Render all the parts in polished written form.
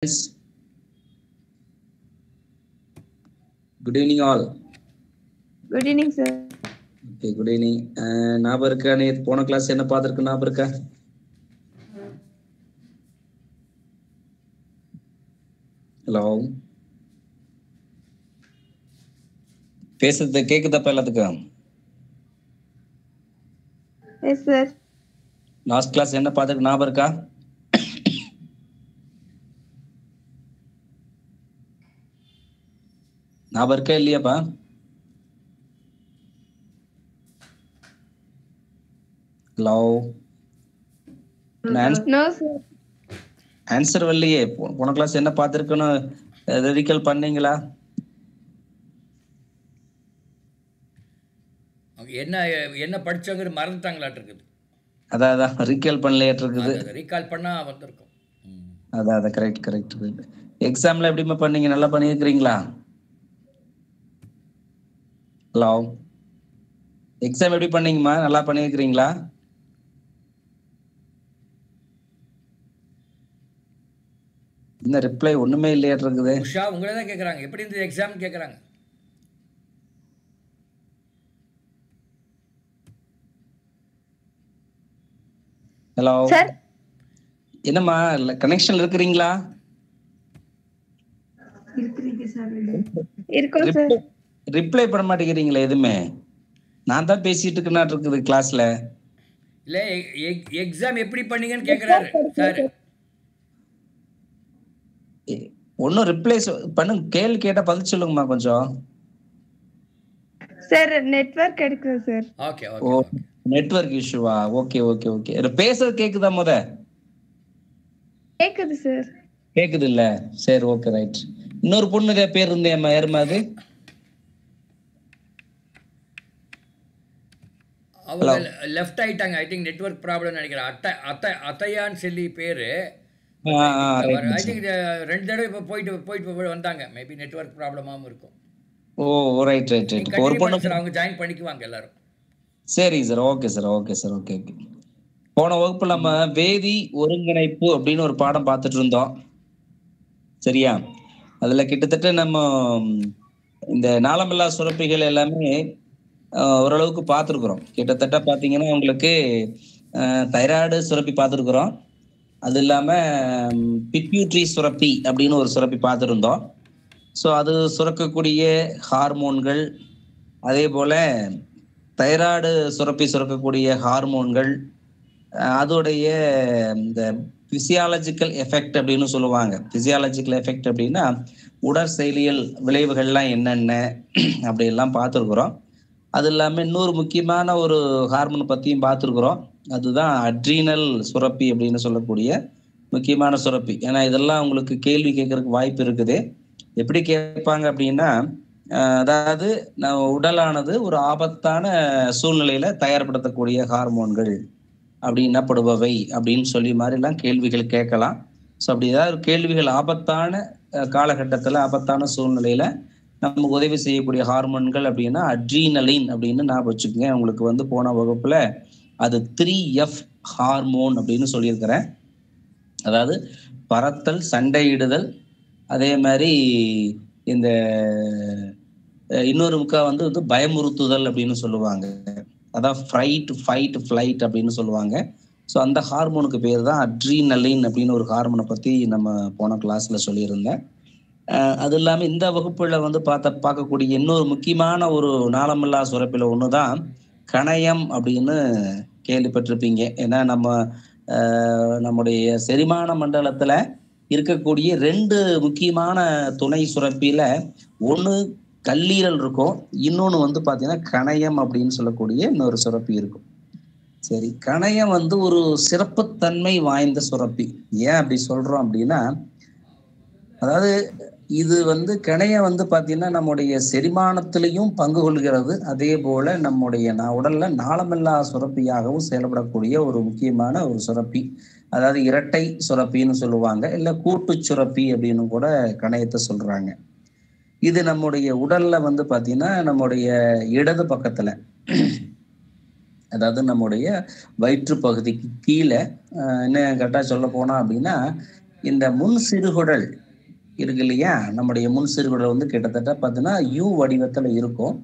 Good evening all. Good evening, sir. Okay, good evening. ஞாபகம் இருக்கா நேத்து போன கிளாஸ் என்ன பார்த்திருக்கு ஞாபகம் இருக்கா? ஹலோ, பேசுறது கேக்குதாப்பா எல்லாத்துக்கும்? Yes, sir. லாஸ்ட் கிளாஸ் என்ன பார்த்திருக்கு ஞாபகம் இருக்கா? ஞாபகம் இருக்கா இல்லையாப்பா? Hello, No, sir. ஆன்சர் வரலையே. போன கிளாஸ் என்ன பார்த்திருக்குன்னு ரீகால் பண்ணீங்களா? என்ன என்ன படிச்சவங்க மறந்துட்டாங்களாட்டு இருக்குது. அதான் ரீகால் பண்ணலையாட்டு இருக்குது. ரீகால் பண்ணா வந்திருக்கும். அதான் கரெக்ட். எக்ஸாம்ல எப்படிமா பண்ணீங்க? நல்லா பண்ணியிருக்கிறீங்களா? ஹலோ, எக்ஸாம் எப்படி பண்ணீங்கம்மா? நல்லா பண்ணியிருக்கிறீங்களா? இந்த ரிப்ளை ஒண்ணுமே இல்லையாட்டு இருக்குது. உஷா உங்களை தான் கேட்குறாங்க, எப்படி இந்த எக்ஸாம் கேட்குறாங்க. ஹலோ சார், என்னம்மா கனெக்ஷன்ல இருக்கிறீங்களா? இருக்கோம் சார். ரிப்ளை பண்ண மாட்டேங்கிறீங்களா எதுவுமே? நான் தான் பேசிட்டு இருக்கேன்னா இருக்குது கிளாஸ்ல. இல்ல எக்ஸாம் எப்படி பண்ணீங்கன்னு கேட்குறாரு சார். ஒன்னும் ரிப்ளை பண்ணுங்க, கேள்வி கேட்டா பதில் சொல்லுங்கம்மா கொஞ்சம். சார் நெட்வொர்க் எடுக்குது சார். ஓகே ஓ, நெட்வொர்க் இஷ்யூவா? ஓகே. பேசுறது கேக்குதா? கேக்குது சார். கேக்குது இல்ல? சரி, ஓகே, ரைட். இன்னொரு பொண்ணு பேர் இருந்தேம்மா, யாருமா அது? அவங்க லெஃப்ட் ஆயிட்டாங்க. ஐ திங்க் நெட்வொர்க் ப்ராப்ளம் நினைக்கிறேன். அத்தையான்னு சொல்லி பேரு. ஐ திங்க் 2 தடவை இப்போ போயிட்டு வந்தாங்க. மேபி நெட்வொர்க் ப்ராப்ளமாகவும் இருக்கும். ஓ, ரைட். ஒரு பொண்ணு சார் அவங்க ஜாயின் பண்ணிக்குவாங்க எல்லாரும். சரி சார், ஓகே சார். போன வகுப்புல நம்ம வேதி ஒருங்கிணைப்பு அப்படின்னு ஒரு பாடம் பார்த்துட்டு இருந்தோம், சரியா? அதுல கிட்டத்தட்ட நம்ம இந்த நாளமில்லா சுரப்பிகள் எல்லாமே ஓரளவுக்கு பார்த்துருக்குறோம். கிட்டத்தட்ட பார்த்தீங்கன்னா உங்களுக்கு தைராய்டு சுரப்பி பார்த்துருக்குறோம். அது இல்லாம பிட்யூட்ரி சுரப்பி அப்படின்னு ஒரு சுரப்பி பார்த்துருந்தோம். ஸோ அது சுரக்கக்கூடிய ஹார்மோன்கள், அதே போல தைராய்டு சுரப்பி சுரக்கக்கூடிய ஹார்மோன்கள், அதோடைய இந்த பிசியாலஜிக்கல் எஃபெக்ட் அப்படின்னு சொல்லுவாங்க. பிசியாலஜிக்கல் எஃபெக்ட் அப்படின்னா உடற்செயலியல் விளைவுகள்லாம் என்னென்ன அப்படியெல்லாம் பார்த்துருக்குறோம். அது இல்லாமல் இன்னொரு முக்கியமான ஒரு ஹார்மோன் பற்றியும் பார்த்துருக்குறோம். அதுதான் அட்ரீனல் சுரப்பி அப்படின்னு சொல்லக்கூடிய முக்கியமான சுரப்பி. ஏன்னா இதெல்லாம் உங்களுக்கு கேள்வி கேட்கறதுக்கு வாய்ப்பு இருக்குது. எப்படி கேட்பாங்க அப்படின்னா, அதாவது உடலானது ஒரு ஆபத்தான சூழ்நிலையில தயார்படுத்தக்கூடிய ஹார்மோன்கள் அப்படி என்னப்படுபவை அப்படின்னு சொல்லி மாதிரிலாம் கேள்விகள் கேட்கலாம். ஸோ அப்படி ஏதாவது கேள்விகள் ஆபத்தான காலகட்டத்தில், ஆபத்தான சூழ்நிலையில நமக்கு உதவி செய்யக்கூடிய ஹார்மோன்கள் அப்படின்னா அட்ரீனலின் அப்படின்னு ஞாபகம் வச்சுக்கோங்க. உங்களுக்கு போன வகுப்புல அது 3F ஹார்மோன் அப்படின்னு சொல்லியிருக்கிறேன். அதாவது பறத்தல், சண்டையிடுதல், அதே மாதிரி இந்த இன்னொரு முக்கா பயமுறுத்துதல் அப்படின்னு சொல்லுவாங்க. அதான் ஃபைட், ஃப்ளைட் அப்படின்னு சொல்லுவாங்க. ஸோ அந்த ஹார்மோனுக்கு பேர் தான் அட்ரீனலின் அப்படின்னு ஒரு ஹார்மோனை பற்றி நம்ம போன கிளாஸில் சொல்லியிருந்தேன். அது இல்லாமல் இந்த வகுப்புல பார்க்கக்கூடிய இன்னொரு முக்கியமான ஒரு நாளமில்லா சுரப்பில் ஒன்று தான் கணையம் அப்படின்னு கேள்விப்பட்டிருப்பீங்க. ஏன்னா நம்முடைய செரிமான மண்டலத்தில் இருக்கக்கூடிய 2 முக்கியமான துணை சுரப்பியில ஒன்று கல்லீரல் இருக்கும், இன்னொன்று பார்த்தீங்கன்னா கணையம் அப்படின்னு சொல்லக்கூடிய இன்னொரு சுரப்பி இருக்கும். சரி, கணையம் ஒரு சிறப்புத்தன்மை வாய்ந்த சுரப்பி. ஏன் அப்படி சொல்றோம் அப்படின்னா, அதாவது இது கணையம் பார்த்தீங்கன்னா நம்முடைய செரிமானத்திலையும் பங்கு கொள்கிறது. அதே போல நம்முடைய உடல்ல நாளமில்லா சுரப்பியாகவும் செயல்படக்கூடிய ஒரு முக்கியமான ஒரு சுரப்பி. அதாவது இரட்டை சுரப்பின்னு சொல்லுவாங்க, இல்லை கூட்டு சுரப்பி அப்படின்னு கூட கணையத்தை சொல்றாங்க. இது நம்முடைய உடல்ல பார்த்தீங்கன்னா நம்முடைய இடது பக்கத்துல, அதாவது நம்முடைய வயிற்று பகுதிக்கு கீழே, என்ன கரெக்டாக சொல்ல போனா அப்படின்னா இந்த முன் சிறுகுடல் இருக்கு இல்லையா, நம்முடைய முன் சிறுகுடல் வந்து கிட்டத்தட்ட பார்த்தீங்கன்னா யூ வடிவத்துல இருக்கும்.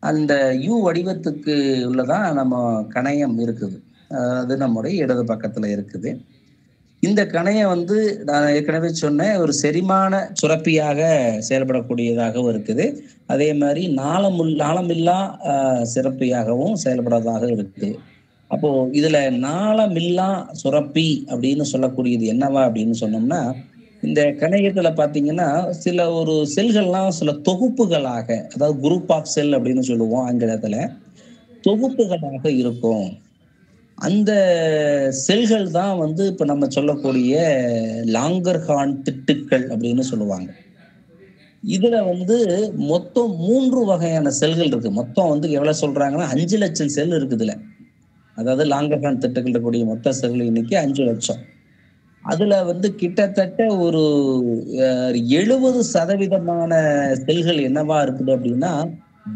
அந்த யூ வடிவத்துக்கு உள்ளதான் நம்ம கணையம் இருக்குது. அது நம்முடைய இடது பக்கத்துல இருக்குது. இந்த கணையம் வந்து நான் ஏற்கனவே சொன்னேன், ஒரு செரிமான சுரப்பியாக செயல்படக்கூடியதாகவும் இருக்குது. அதே மாதிரி நாளமில்லா சிறப்பியாகவும் செயல்படுறதாக இருக்குது. அப்போ இதுல நாளமில்லா சுரப்பி அப்படின்னு சொல்லக்கூடியது என்னவா அப்படின்னு சொன்னோம்னா, இந்த கணையத்துல பாத்தீங்கன்னா சில ஒரு செல்கள்லாம் சில தொகுப்புகளாக, அதாவது குரூப் ஆஃப் செல் அப்படின்னு சொல்லுவோம் ஆங்கிலத்துல, தொகுப்புகளாக இருக்கும். அந்த செல்கள் தான் வந்து இப்ப நம்ம சொல்லக்கூடிய லாங்கர்ஹார்ன் திட்டுக்கள் அப்படின்னு சொல்லுவாங்க. இதுல வந்து மொத்தம் 3 வகையான செல்கள் இருக்கு. மொத்தம் வந்து எவ்வளவு சொல்றாங்கன்னா 5 லட்சம் செல் இருக்குது இதுல. அதாவது லாங்கர்ஹார்ன் திட்டுக்கள் இருக்கக்கூடிய மொத்த செல் எண்ணிக்கை 5 லட்சம். அதுல வந்து கிட்டத்தட்ட ஒரு 70% செல்கள் என்னவா இருக்குது அப்படின்னா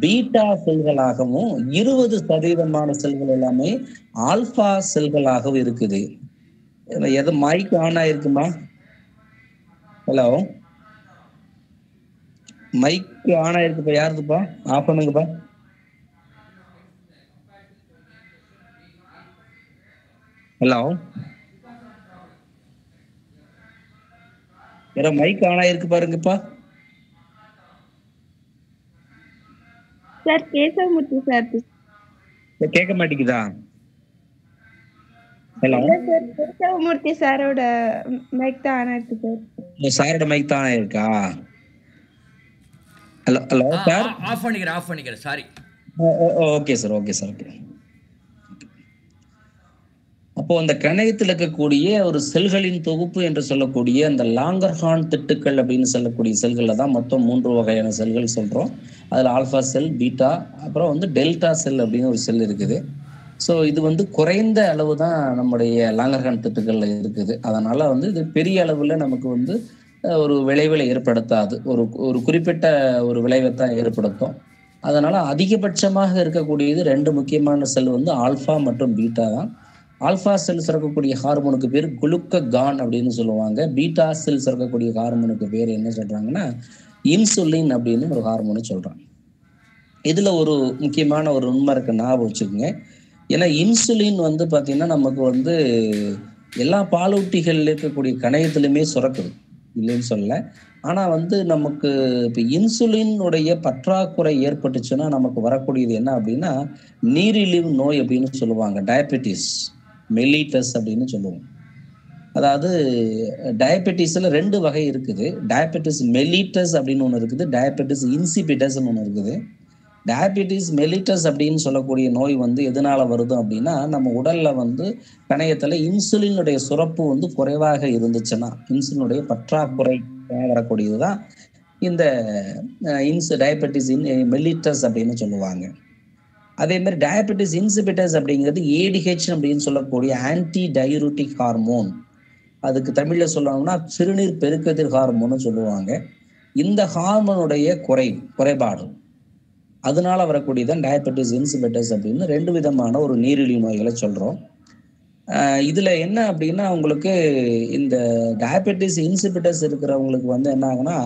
பீட்டா செல்களாகவும், 20% செல்கள் எல்லாமே ஆல்பா செல்களாகவும் இருக்குது. எது மைக் ஆன் ஆயிருக்குமா? ஹலோ, மைக் ஆன் ஆயிருக்குப்பா. யாருதுப்பா? ஆஃப் பண்ணுங்கப்பா. ஹலோ, யாரோ மைக் ஆன் ஆயிருக்கு பாருங்கப்பா. Sir Keshavamurthy sir. கேட்க மாட்டேங்குதா? ஹலோ, இல்ல சார், கேசவமூர்த்தி சாரோட மைக் தான் ஆன் ஆயிருக்கு சார். சாரோட மைக் தான் இருக்கா? Hello hello sir. ஆஃப் பண்ணிக்கிறேன் sorry. Okay sir, okay sir, okay. அப்போ அந்த கணையத்தில் இருக்கக்கூடிய ஒரு செல்களின் தொகுப்பு என்று சொல்லக்கூடிய அந்த லாங்கர்ஹார்ன் திட்டுக்கள் அப்படின்னு சொல்லக்கூடிய செல்கள்ல தான் மொத்தம் 3 வகையான செல்கள் சொல்றோம். அதுல ஆல்பா செல், பீட்டா, அப்புறம் வந்து டெல்டா செல் அப்படின்னு ஒரு செல் இருக்குது. ஸோ இது வந்து குறைந்த அளவு தான் நம்முடைய லாங்கர்ஹார்ன் திட்டுக்கள்ல இருக்குது. அதனால வந்து இது பெரிய அளவுல நமக்கு வந்து ஒரு விளைவுகளை ஏற்படுத்தாது. ஒரு ஒரு குறிப்பிட்ட ஒரு விளைவை தான் ஏற்படுத்தும். அதனால அதிகபட்சமாக இருக்கக்கூடியது 2 முக்கியமான செல் வந்து ஆல்பா மற்றும் பீட்டா தான். ஆல்பா செல் சுரக்கக்கூடிய ஹார்மோனுக்கு பேர் குளுக்ககான் அப்படின்னு சொல்லுவாங்க. பீட்டா செல் சுரக்கக்கூடிய ஹார்மோனுக்கு பேர் என்ன சொல்றாங்கன்னா இன்சுலின் அப்படின்னு ஒரு ஹார்மோனை சொல்றாங்க. இதுல ஒரு முக்கியமான ஒரு உண்மை இருக்கு, ஞாபகம் வச்சுக்கோங்க. ஏன்னா இன்சுலின் வந்து பாத்தீங்கன்னா நமக்கு வந்து எல்லா பாலூட்டிகள்ல இருக்கக்கூடிய கணையத்திலுமே சுரக்குது, இல்லைன்னு சொல்லல. ஆனா வந்து நமக்கு இப்ப இன்சுலினுடைய பற்றாக்குறை ஏற்பட்டுச்சுன்னா நமக்கு வரக்கூடியது என்ன அப்படின்னா நீரிழிவு நோய் அப்படின்னு சொல்லுவாங்க. டயபெட்டிஸ் மெல்லிட்டஸ் அப்படின்னு சொல்லுவோம். அதாவது டயபெட்டிஸ்ல 2 வகை இருக்குது. டயபெட்டிஸ் மெல்லிட்டஸ் அப்படின்னு ஒன்று இருக்குது, டயபெட்டிஸ் இன்சிபிட்டஸ்ன்னு ஒன்று இருக்குது. டயபெட்டிஸ் மெல்லிட்டஸ் அப்படின்னு சொல்லக்கூடிய நோய் வந்து எதனால வருது அப்படின்னா நம்ம உடல்ல வந்து கணையத்துல இன்சுலினுடைய சுரப்பு வந்து குறைவாக இருந்துச்சுன்னா, இன்சுலினுடைய பற்றாக்குறை வரக்கூடியதுதான் இந்த டயபெட்டிஸ் மெல்லிட்டஸ் அப்படின்னு சொல்லுவாங்க. அதே மாதிரி டயபெட்டிஸ் இன்சிபிட்டஸ் அப்படிங்கிறது ஏடிஹெச் அப்படின்னு சொல்லக்கூடிய ஆன்டி டயூரிட்டிக் ஹார்மோன். அதுக்கு தமிழ்ல சொல்லணும்னா சிறுநீர் பெருக்கத்தில் ஹார்மோன்னு சொல்லுவாங்க. இந்த ஹார்மோனுடைய குறைபாடு அதனால வரக்கூடியதான் டயபெட்டிஸ் இன்சிபிட்டஸ் அப்படின்னு 2 விதமான ஒரு நீரிழிவு நோய்களை சொல்றோம். இதுல என்ன அப்படின்னா உங்களுக்கு இந்த டயபெட்டிஸ் இன்சிபிட்டஸ் இருக்கிறவங்களுக்கு வந்து என்ன ஆகுனா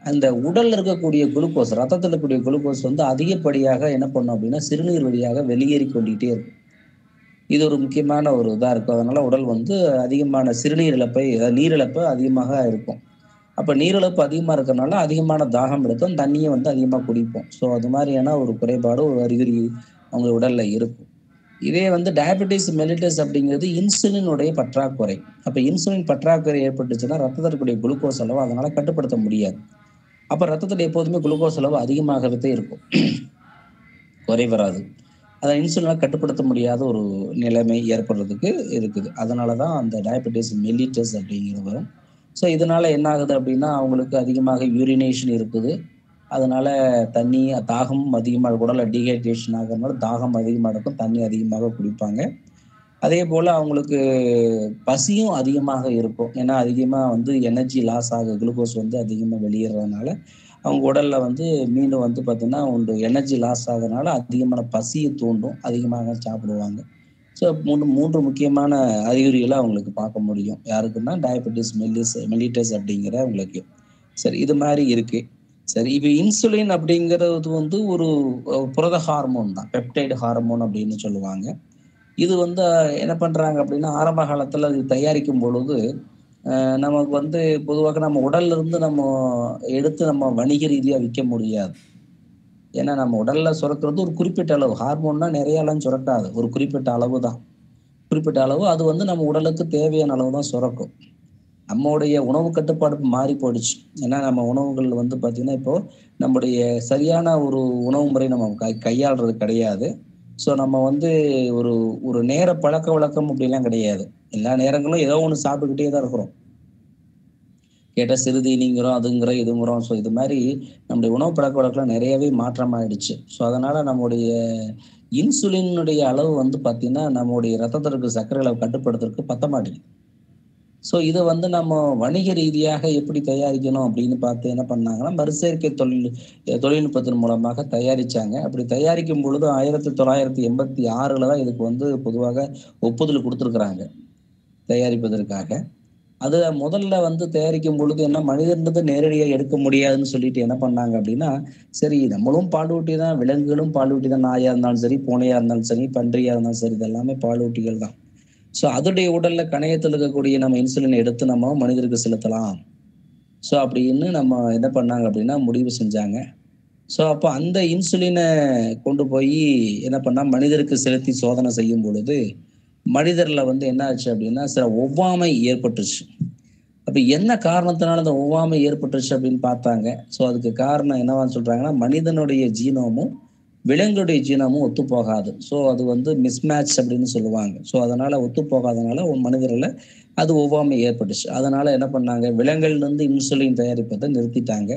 அந்த உடல்ல இருக்கக்கூடிய குளுக்கோஸ், ரத்தத்தில் இருக்கக்கூடிய குளுக்கோஸ் வந்து அதிகப்படியாக என்ன பண்ணும் அப்படின்னா சிறுநீர் வழியாக வெளியேறி கொண்டுகிட்டே இருக்கும். இது ஒரு முக்கியமான ஒரு இதா இருக்கும். அதனால உடல் வந்து அதிகமான சிறுநீர் இழப்பை, நீரிழப்பு அதிகமாக இருக்கும். அப்ப நீரிழப்பு அதிகமா இருக்கிறதுனால அதிகமான தாகம் எடுக்கும், தண்ணியை வந்து அதிகமா குடிப்போம். ஸோ அது மாதிரியான ஒரு குறைபாடு, ஒரு அறிகுறி அவங்க உடல்ல இருக்கும். இதே வந்து டயபெட்டிஸ் மெல்லிட்டஸ் அப்படிங்கிறது இன்சுலினுடைய பற்றாக்குறை. அப்ப இன்சுலின் பற்றாக்குறை ஏற்பட்டுச்சுன்னா ரத்தத்தில் இருக்கக்கூடிய குளுக்கோஸ் அளவு அதனால கட்டுப்படுத்த முடியாது. அப்ப ரத்தத்தில் எப்போதுமே குளுக்கோஸ் அளவு அதிகமாகவே இருக்கும், குறைவராது. அதை இன்சுலினை கட்டுப்படுத்த முடியாத ஒரு நிலைமை ஏற்படுறதுக்கு இருக்குது. அதனாலதான் அந்த டயபெட்டிஸ் மெல்லிட்டஸ் அப்படிங்கிறது வரும். ஸோ இதனால என்ன ஆகுது அப்படின்னா அவங்களுக்கு அதிகமாக யூரினேஷன் இருக்குது. அதனால தண்ணி தாகம் அதிகமாக, உடல்ல டீஹைட்ரேஷன் ஆகிறதுனால தாகம் அதிகமாக இருக்கும், தண்ணி அதிகமாக குடிப்பாங்க. அதே போல அவங்களுக்கு பசியும் அதிகமாக இருக்கும். ஏன்னா அதிகமா வந்து எனர்ஜி லாஸ் ஆகுது, குளுக்கோஸ் வந்து அதிகமா வெளியேறதுனால அவங்க உடல்ல வந்து மீண்டும் வந்து பார்த்தீங்கன்னா எனர்ஜி லாஸ் ஆகுறதுனால அதிகமான பசியை தூண்டும், அதிகமாக சாப்பிடுவாங்க. ஸோ மூன்று முக்கியமான அறிகுறிகளை அவங்களுக்கு பார்க்க முடியும். யாருக்குன்னா டயபெட்டிஸ் மெல்லிட்டஸ் அப்படிங்கிறவங்களுக்கு. சரி, இது மாதிரி இருக்கு. சரி, இப்போ இன்சுலின் அப்படிங்கிறது வந்து ஒரு புரத ஹார்மோன் தான், பெப்டைடு ஹார்மோன் அப்படின்னு சொல்லுவாங்க. இது வந்து என்ன பண்றாங்க அப்படின்னா, ஆரம்ப காலத்துல அது தயாரிக்கும் பொழுது நமக்கு வந்து பொதுவாக நம்ம உடல்ல இருந்து நம்ம எடுத்து நம்ம வணிக ரீதியா விற்க முடியாது. ஏன்னா நம்ம உடல்ல சுரக்கிறது ஒரு குறிப்பிட்ட அளவு. ஹார்மோன்னா நிறைய எல்லாம் சுரக்காது, ஒரு குறிப்பிட்ட அளவு தான். குறிப்பிட்ட அளவு அது வந்து நம்ம உடலுக்கு தேவையான அளவு தான் சுரக்கும். நம்மளுடைய உணவு கட்டுப்பாடு மாறி போயிடுச்சு. ஏன்னா நம்ம உணவுகள் வந்து பார்த்தீங்கன்னா, இப்போ நம்முடைய சரியான ஒரு உணவு முறை நம்ம கையாளுறது கிடையாது. ஸோ நம்ம வந்து ஒரு ஒரு நேர பழக்கவழக்கம் அப்படிலாம் கிடையாது. எல்லா நேரங்களும் ஏதோ ஒண்ணு சாப்பிட்டுக்கிட்டே தான் இருக்கிறோம். கேட்டா சிறுதீனிங்கிறோம், அதுங்கிறோம், இதுங்கிறோம். ஸோ இது மாதிரி நம்முடைய உணவு பழக்கவழக்கம் நிறையவே மாற்றமாயிடுச்சு. ஸோ அதனால நம்முடைய இன்சுலினுடைய அளவு வந்து பார்த்தீங்கன்னா, நம்முடைய ரத்தத்துல இருக்க சர்க்கரை அளவு கட்டுப்படுத்துறதுக்கு பத்த மாட்டேங்குது. ஸோ இத வந்து நம்ம வணிக ரீதியாக எப்படி தயாரிக்கணும் அப்படின்னு பார்த்து என்ன பண்ணாங்கன்னா, மறுசேர்க்கை தொழில்நுட்பத்தின் மூலமாக தயாரிச்சாங்க. அப்படி தயாரிக்கும் பொழுது 1986ல தான் இதுக்கு வந்து பொதுவாக ஒப்புதல் குடுத்துருக்குறாங்க, தயாரிப்பதற்காக. அது முதல்ல வந்து தயாரிக்கும் பொழுது என்ன, மனிதன்றது நேரடியா எடுக்க முடியாதுன்னு சொல்லிட்டு என்ன பண்ணாங்க அப்படின்னா, சரி நம்மளும் பாலூட்டி தான், விலங்குகளும் பாலூட்டி தான். நாயா இருந்தாலும் சரி, பூனையா இருந்தாலும் சரி, பன்றியா இருந்தாலும் சரி, இது எல்லாமே பாலூட்டிகள் தான். ஸோ அதோடைய உடல்ல கணையத்துல இருக்கக்கூடிய நம்ம இன்சுலினை எடுத்து நம்ம மனிதருக்கு செலுத்தலாம். ஸோ அப்படின்னு நம்ம என்ன பண்ணாங்க அப்படின்னா முடிவு செஞ்சாங்க. ஸோ அப்போ அந்த இன்சுலினை கொண்டு போய் என்ன பண்ணா, மனிதருக்கு செலுத்தி சோதனை செய்யும் பொழுது மனிதர்ல வந்து என்ன ஆச்சு அப்படின்னா, சில ஒவ்வாமை ஏற்பட்டுச்சு. அப்ப என்ன காரணத்தினால அந்த ஒவ்வாமை ஏற்பட்டுச்சு அப்படின்னு பார்த்தாங்க. ஸோ அதுக்கு காரணம் என்னவான்னு சொல்றாங்கன்னா, மனிதனுடைய ஜீனோமும் விலங்குடைய ஜீனமும் ஒத்து போகாது. ஸோ அது வந்து மிஸ்மேட்ச் அப்படின்னு சொல்லுவாங்க. ஸோ அதனால ஒத்து போகாதனால மனிதர்ல அது ஒவ்வாமை ஏற்பட்டுச்சு. அதனால என்ன பண்ணாங்க, விலங்குகள்ல இருந்து இன்சுலின் தயாரிப்பதை நிறுத்திட்டாங்க.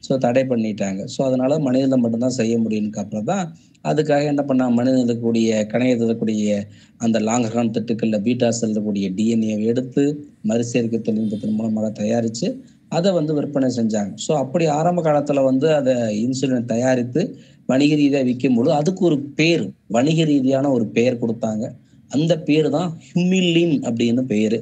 ஸோ தடை பண்ணிட்டாங்க. ஸோ அதனால மனிதனில் மட்டும்தான் செய்ய முடியும்னு அப்புறம் தான் அதுக்காக என்ன பண்ணாங்க, மனிதனில் இருக்கக்கூடிய கணையத்தில் இருக்கக்கூடிய அந்த லாங்கர்ஹார்ன் தட்டுக்களில் பீட்டா செல் இருக்கக்கூடிய டிஎன்ஏவை எடுத்து மறுசேர்க்கை தொழில்நுட்பத்தின் மூலமாக தயாரித்து அதை வந்து விற்பனை செஞ்சாங்க. ஸோ அப்படி ஆரம்ப காலத்தில் வந்து அதை இன்சுலினை தயாரித்து வணிக ரீதியாக விற்கும்போது அதுக்கு ஒரு பேர், வணிக ரீதியான ஒரு பெயர் கொடுத்தாங்க. அந்த பேர் தான் ஹியூமிலின் அப்படின்னு பேரு.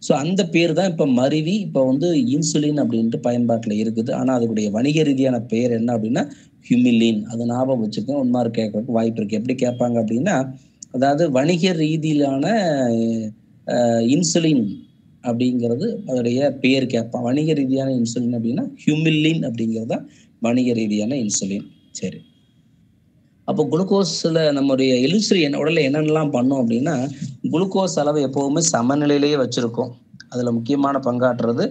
ஸோ அந்த பேர் தான் இப்போ மருவி இப்போ வந்து இன்சுலின் அப்படின்ட்டு பயன்பாட்டில் இருக்குது. ஆனால் அதுடைய வணிக ரீதியான பெயர் என்ன அப்படின்னா ஹியூமிலின். அது ஞாபகம் வச்சுக்கோங்க, ஒன்மாறு கேட்கறதுக்கு வாய்ப்பு இருக்கு. எப்படி கேட்பாங்க அப்படின்னா, அதாவது வணிக ரீதியிலான இன்சுலின் அப்படிங்கிறது அதோடைய பேர் கேட்பான். வணிக ரீதியான இன்சுலின் அப்படின்னா ஹியூமிலின் அப்படிங்கிறது தான் வணிக ரீதியான இன்சுலின். சரி, அப்போ குளுக்கோஸில் நம்முடைய இன்சுலின் உடலில் என்னென்னலாம் பண்ணோம் அப்படின்னா, குளுக்கோஸ் அளவு எப்போவுமே சமநிலையிலேயே வச்சுருக்கோம். அதில் முக்கியமான பங்காற்றுறது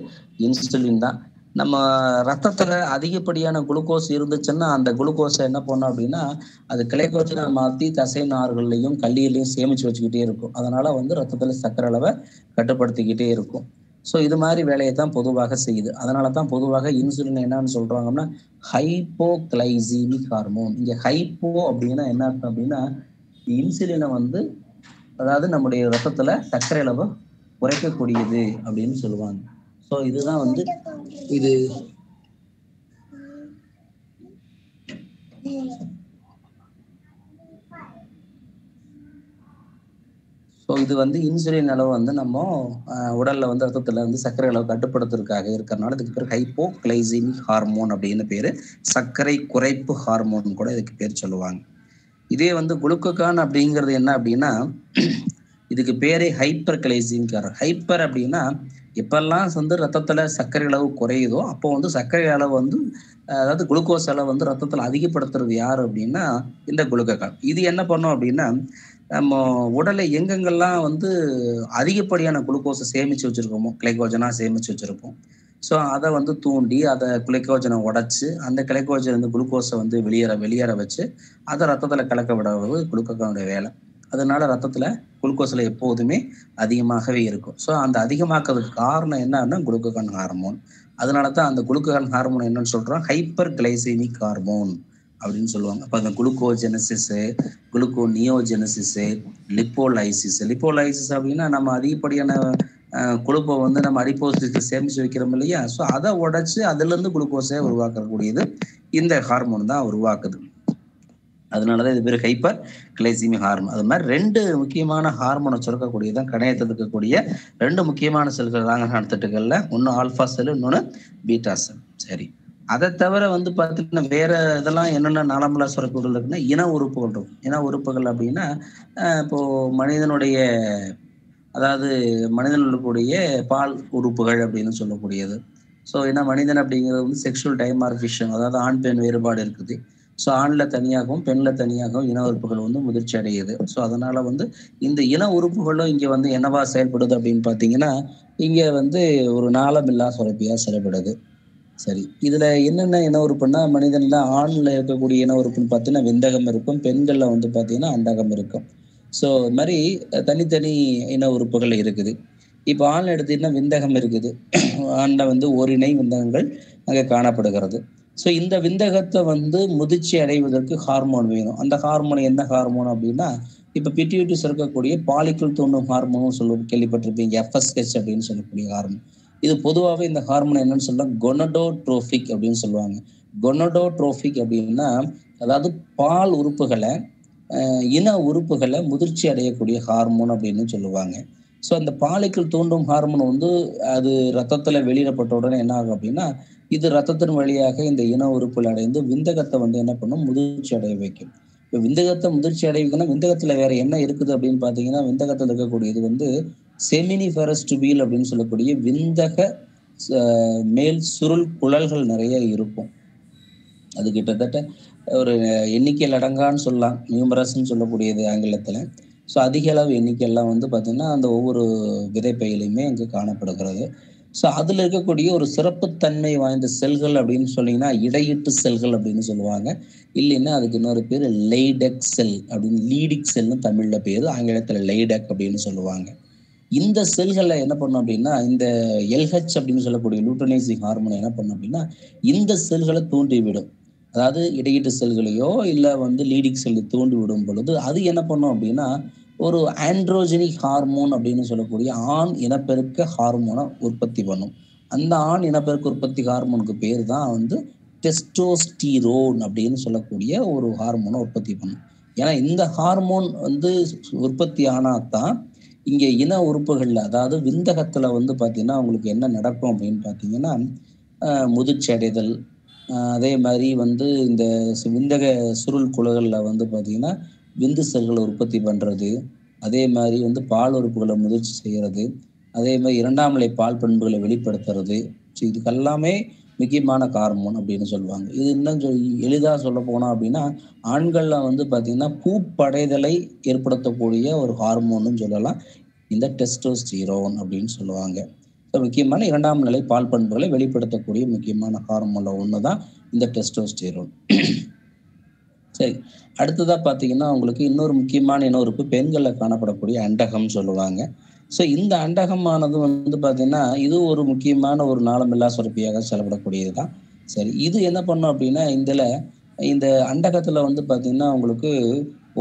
இன்சுலின் தான். நம்ம ரத்தத்தில் அதிகப்படியான குளுக்கோஸ் இருந்துச்சுன்னா அந்த குளுக்கோஸை என்ன பண்ணோம் அப்படின்னா, அது கிளைக்கோஜனை மாற்றி தசை நார்கள்லையும் கல்லீரலையும் சேமித்து வச்சுக்கிட்டே இருக்கும். அதனால் வந்து ரத்தத்தில் சர்க்கரை அளவை கட்டுப்படுத்திக்கிட்டே இருக்கும். ஸோ இது மாதிரி வேலையை தான் பொதுவாக செய்யுது. அதனால தான் பொதுவாக இன்சுலின் என்னன்னு சொல்கிறாங்கன்னா ஹைப்போகிளைசீமிக் ஹார்மோன். இங்கே ஹைப்போ அப்படின்னா என்ன அர்த்தம் அப்படின்னா, இன்சுலினை வந்து அதாவது நம்முடைய ரத்தத்தில் சர்க்கரை அளவை குறைக்கக்கூடியது அப்படின்னு சொல்லுவாங்க. ஸோ இதுதான் வந்து இது ஸோ இது வந்து இன்சுலின் அளவு வந்து நம்ம உடல்ல வந்து ரத்தத்தில் வந்து சர்க்கரை அளவு கட்டுப்படுத்துறதுக்காக இருக்கிறனால இதுக்கு பேர் ஹைப்போகிளைசீமிக் ஹார்மோன் அப்படின்னு பேர். சர்க்கரை குறைப்பு ஹார்மோன் கூட இதுக்கு பேர் சொல்லுவாங்க. இதே வந்து குளுக்கோகான் அப்படிங்கிறது என்ன அப்படின்னா, இதுக்கு பேரே ஹைப்பர் கிளைசீமிக். ஹைப்பர் அப்படின்னா எப்பெல்லாம் வந்து ரத்தத்தில் சர்க்கரை அளவு குறையுதோ அப்போ வந்து சர்க்கரை அளவு வந்து அதாவது குளுக்கோஸ் அளவு வந்து ரத்தத்தில் அதிகப்படுத்துறது யார் அப்படின்னா இந்த குளுக்கோகான். இது என்ன பண்ணும் அப்படின்னா, நம்ம உடலை எங்கெங்கெல்லாம் வந்து அதிகப்படியான குளுக்கோஸை சேமித்து வச்சுருக்கோமோ, கிளைக்கோஜனாக சேமித்து வச்சுருப்போம். ஸோ அதை வந்து தூண்டி அதை கிளைக்கோஜனை உடச்சி அந்த கிளைக்கோஜன் வந்து குளுக்கோஸை வந்து வெளியேற வச்சு அதை ரத்தத்தில் கலக்க விடுறது குளுக்கோகானுடைய வேலை. அதனால ரத்தத்தில் குளுக்கோஸில் எப்போதுமே அதிகமாகவே இருக்கும். ஸோ அந்த அதிகமாக்குறதுக்கு காரணம் என்னன்னா குளுக்கோகான் ஹார்மோன். அதனால தான் அந்த குளுக்கோகான் ஹார்மோன் என்னன்னு சொல்கிறோம், ஹைப்பர் கிளைசெமிக் ஹார்மோன் அப்படின்னு சொல்லுவாங்க. அப்போ அந்த குளுக்கோஜெனசிஸு, குளுக்கோனியோஜெனசிஸு, லிப்போலைசிஸ் அப்படின்னா நம்ம அதிகப்படியான கொழுப்பை வந்து நம்ம அடிப்போசிஸ்க்கு சேமித்து வைக்கிறோம் இல்லையா. ஸோ அதை உடைச்சு அதுலேருந்து குளுக்கோஸை உருவாக்கக்கூடியது இந்த ஹார்மோன் தான் உருவாக்குது. அதனாலதான் இது பேர் ஹைப்பர் கிளைசிமிக் ஹார்மோன். அது மாதிரி 2 முக்கியமான ஹார்மோனை சுரக்கக்கூடியதான் கணையத்தில் இருக்கக்கூடிய 2 முக்கியமான செல்கள் தாங்க நார்த்தட்டுகள்ல. ஒண்ணு ஆல்பா செல், இன்னொன்னு பீட்டா செல். சரி, அதை தவிர வந்து பாத்தீங்கன்னா வேற இதெல்லாம் என்னென்ன நாளமில்லா சுரப்புகள் இருக்குன்னா இன உறுப்புகள் இருக்கும். இன உறுப்புகள் அப்படின்னா இப்போ மனிதனுடைய, அதாவது மனிதனுடைய பால் உறுப்புகள் அப்படின்னு சொல்லக்கூடியது. ஸோ ஏன்னா மனிதன் அப்படிங்கிறது வந்து செக்ஷுவல் டைமார்பிஷன், அதாவது ஆண் பெண் வேறுபாடு இருக்குது. ஸோ ஆண்ல தனியாகவும் பெண்ல தனியாகவும் இன உறுப்புகள் வந்து முதிர்ச்சி அடையுது. ஸோ அதனால வந்து இந்த இன உறுப்புகளும் இங்க வந்து என்னவா செயல்படுது அப்படின்னு பாத்தீங்கன்னா இங்க வந்து ஒரு நாளமில்லா சுரப்பியா செயல்படுது. சரி, இதுல என்னென்ன இன உறுப்புன்னா மனிதன்ல ஆண்ல இருக்கக்கூடிய இன உறுப்புன்னு பார்த்தீங்கன்னா விந்தகம் இருக்கும், பெண்கள்ல வந்து பார்த்தீங்கன்னா அண்டகம் இருக்கும். ஸோ இது மாதிரி தனித்தனி இன உறுப்புகள் இருக்குது. இப்போ ஆண்ல எடுத்தீங்கன்னா விந்தகம் இருக்குது. ஆண்ல வந்து ஓரிணை விந்தகங்கள் அங்கே காணப்படுகிறது. ஸோ இந்த விந்தகத்தை வந்து முதிர்ச்சி அடைவதற்கு ஹார்மோன் வேணும். அந்த ஹார்மோன் என்ன ஹார்மோன் அப்படின்னா இப்போ பிட்யூட்டரி சுரக்கக்கூடிய பாலிக்குள் தூண்டும் ஹார்மோன் கேள்விப்பட்டிருப்பீங்க, FSH அப்படின்னு சொல்லக்கூடிய ஹார்மோன். இது பொதுவாகவே இந்த ஹார்மோன் என்னன்னு சொல்றாங்க, கொனடோட்ரோபிக் அப்படின்னு சொல்லுவாங்க. கொனடோட்ரோபிக் அப்படின்னா அதாவது பால் உறுப்புகளை இன உறுப்புகளை முதிர்ச்சி அடையக்கூடிய ஹார்மோன் அப்படின்னு சொல்லுவாங்க. ஸோ அந்த பாலிக்குள் தூண்டும் ஹார்மோன் வந்து அது ரத்தத்துல வெளியிடப்பட்ட உடனே என்ன ஆகும் அப்படின்னா இது ரத்தத்தின் வழியாக இந்த இன உறுப்புகள் அடைந்து விந்தகத்தை வந்து என்ன பண்ணும், முதிர்ச்சி அடைய வைக்கும். இப்போ விந்தகத்தை முதிர்ச்சி அடைய வைக்கணும். விந்தகத்துல வேற என்ன இருக்குது அப்படின்னு பாத்தீங்கன்னா விந்தகத்தில் இருக்கக்கூடியது வந்து செமினிஃபெரஸ் டுபியூல் அப்படின்னு சொல்லக்கூடிய விந்தக மேல் சுருள் குழல்கள் நிறைய இருக்கும். அது கிட்டத்தட்ட ஒரு எண்ணிக்கையில் அடங்கான்னு சொல்லலாம், நியூமரஸ்ன்னு சொல்லக்கூடியது ஆங்கிலத்துல. ஸோ அதிக அளவு எண்ணிக்கையெல்லாம் வந்து பார்த்தீங்கன்னா அந்த ஒவ்வொரு விதைப்பையிலையுமே இங்கே காணப்படுகிறது. ஸோ அதில் இருக்கக்கூடிய ஒரு சிறப்புத்தன்மை வாய்ந்த செல்கள் அப்படின்னு சொன்னீங்கன்னா இடையீட்டு செல்கள் அப்படின்னு சொல்லுவாங்க. இல்லைன்னா அதுக்கு இன்னொரு பேர் லைடெக் செல் அப்படின்னு, லீடிக் செல்னு தமிழில் பேர், ஆங்கிலத்தில் லைடெக் அப்படின்னு சொல்லுவாங்க. இந்த செல்களை என்ன பண்ணும் அப்படின்னா இந்த LH அப்படின்னு சொல்லக்கூடிய லூட்டனைசிங் ஹார்மோன் என்ன பண்ணும் அப்படின்னா இந்த செல்களை தூண்டிவிடும். அதாவது இடையீட்டு செல்களையோ இல்லை வந்து லீடிக் செல்லை தூண்டி விடும் பொழுது அது என்ன பண்ணும் அப்படின்னா ஒரு ஆண்ட்ரோஜெனிக் ஹார்மோன் அப்படின்னு சொல்லக்கூடிய ஆண் இனப்பெருக்க ஹார்மோனை உற்பத்தி பண்ணும். அந்த ஆண் இனப்பெருக்க உற்பத்தி ஹார்மோனுக்கு பேர் தான் வந்து டெஸ்டோஸ்டிரோன் அப்படின்னு சொல்லக்கூடிய ஒரு ஹார்மோனை உற்பத்தி பண்ணும். ஏன்னா இந்த ஹார்மோன் வந்து உற்பத்தி ஆனாதான் இங்க இன உறுப்புகள்ல, அதாவது விந்தகத்துல வந்து பாத்தீங்கன்னா உங்களுக்கு என்ன நடக்கும் அப்படின்னு பாத்தீங்கன்னா முதிர்ச்சி அடைதல், அதே மாதிரி வந்து இந்த விந்தக சுருள் குழல்கள்ல வந்து பாத்தீங்கன்னா விந்து செல்களை உற்பத்தி பண்றது, அதே மாதிரி வந்து பால் உறுப்புகளை முதிர்ச்சி செய்யறது, அதே மாதிரி 2ஆம் நிலை பால் பண்புகளை வெளிப்படுத்துறது. ஸோ இதுக்கெல்லாமே முக்கியமான ஹார்மோன் அப்படின்னு சொல்லுவாங்க. இது இன்னும் எளிதா சொல்ல போனோம் அப்படின்னா ஆண்கள்ல வந்து பாத்தீங்கன்னா பூப்படைதலை ஏற்படுத்தக்கூடிய ஒரு ஹார்மோன்னு சொல்லலாம், இந்த டெஸ்டோஸ்டிரோன் அப்படின்னு சொல்லுவாங்க. ஸோ முக்கியமான 2ஆம் நிலை பால் பண்புகளை வெளிப்படுத்தக்கூடிய முக்கியமான ஹார்மோன்ல ஒண்ணுதான் இந்த டெஸ்டோஸ்டிரோன். சரி, அடுத்ததா பாத்தீங்கன்னா உங்களுக்கு இன்னொரு முக்கியமான இன உறுப்பு பெண்கள்ல காணப்படக்கூடிய அண்டகம் சொல்லுவாங்க. ஸோ இந்த அண்டகமானது வந்து பாத்தீங்கன்னா இது ஒரு முக்கியமான ஒரு நாளமில்லா சுரப்பியாக செயல்படக்கூடியதுதான். சரி, இது என்ன பண்ணும் அப்படின்னா இந்த அண்டகத்துல வந்து பாத்தீங்கன்னா உங்களுக்கு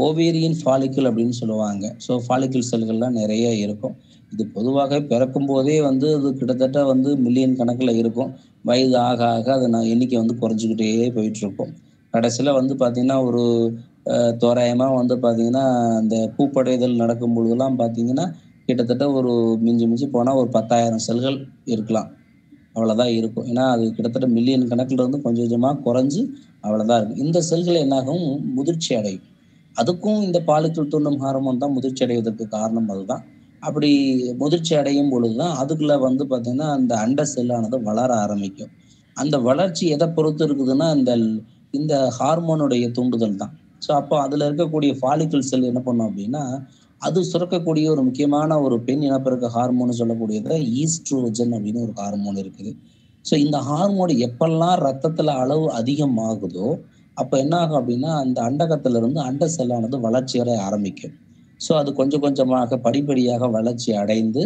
ஓவேரியன் ஃபாலிக்கிள் அப்படின்னு சொல்லுவாங்க. ஸோ ஃபாலிக்கிள் செல்கள்லாம் நிறைய இருக்கும். இது பொதுவாக பிறக்கும் போதே வந்து அது கிட்டத்தட்ட வந்து மில்லியன் கணக்கில் இருக்கும். வயது ஆக ஆக அது எண்ணிக்கை வந்து குறைஞ்சிக்கிட்டே போயிட்டு இருக்கும். கடைசியில வந்து பாத்தீங்கன்னா ஒரு தோராயமா வந்து பாத்தீங்கன்னா அந்த பூப்படைதல் நடக்கும் பொழுதெல்லாம் பாத்தீங்கன்னா கிட்டத்தட்ட ஒரு மிஞ்சி போனா ஒரு 10,000 செல்கள் இருக்கலாம், அவ்வளவுதான் இருக்கும். ஏன்னா அது கிட்டத்தட்ட மில்லியன் கணக்குல இருந்து கொஞ்சம் கொஞ்சமா குறைஞ்சு அவ்வளவுதான் இருக்கும். இந்த செல்கள் என்னாகும், முதிர்ச்சி அடையும். அதுக்கும் இந்த பாலிக்குள் தூண்டும் ஹார்மோன் தான் முதிர்ச்சி அடைவதற்கு காரணம். அதுதான் அப்படி முதிர்ச்சி அடையும் பொழுதுதான் அதுக்குள்ள வந்து பாத்தீங்கன்னா அந்த அண்ட செல்லானது வளர ஆரம்பிக்கும். அந்த வளர்ச்சி எதை பொறுத்து இருக்குதுன்னா இந்த ஹார்மோனுடைய தூண்டுதல் தான். ஸோ அப்போ அதுல இருக்கக்கூடிய ஃபாலிக்கிள் செல் என்ன பண்ணும் அப்படின்னா அது சுரக்கக்கூடிய ஒரு முக்கியமான ஒரு பெண் இனப்பெருக்க ஹார்மோன் சொல்லக்கூடியது ஈஸ்ட்ரோஜன் அப்படின்னு ஒரு ஹார்மோன் இருக்குது. ஸோ இந்த ஹார்மோன் எப்பெல்லாம் ரத்தத்துல அளவு அதிகமாகுதோ அப்ப என்ன ஆகும் அப்படின்னா அந்த அண்டகத்துல இருந்து அண்ட செல்லானது வளர்ச்சி அடைய ஆரம்பிக்கும். ஸோ அது கொஞ்சம் கொஞ்சமாக படிப்படியாக வளர்ச்சி அடைந்து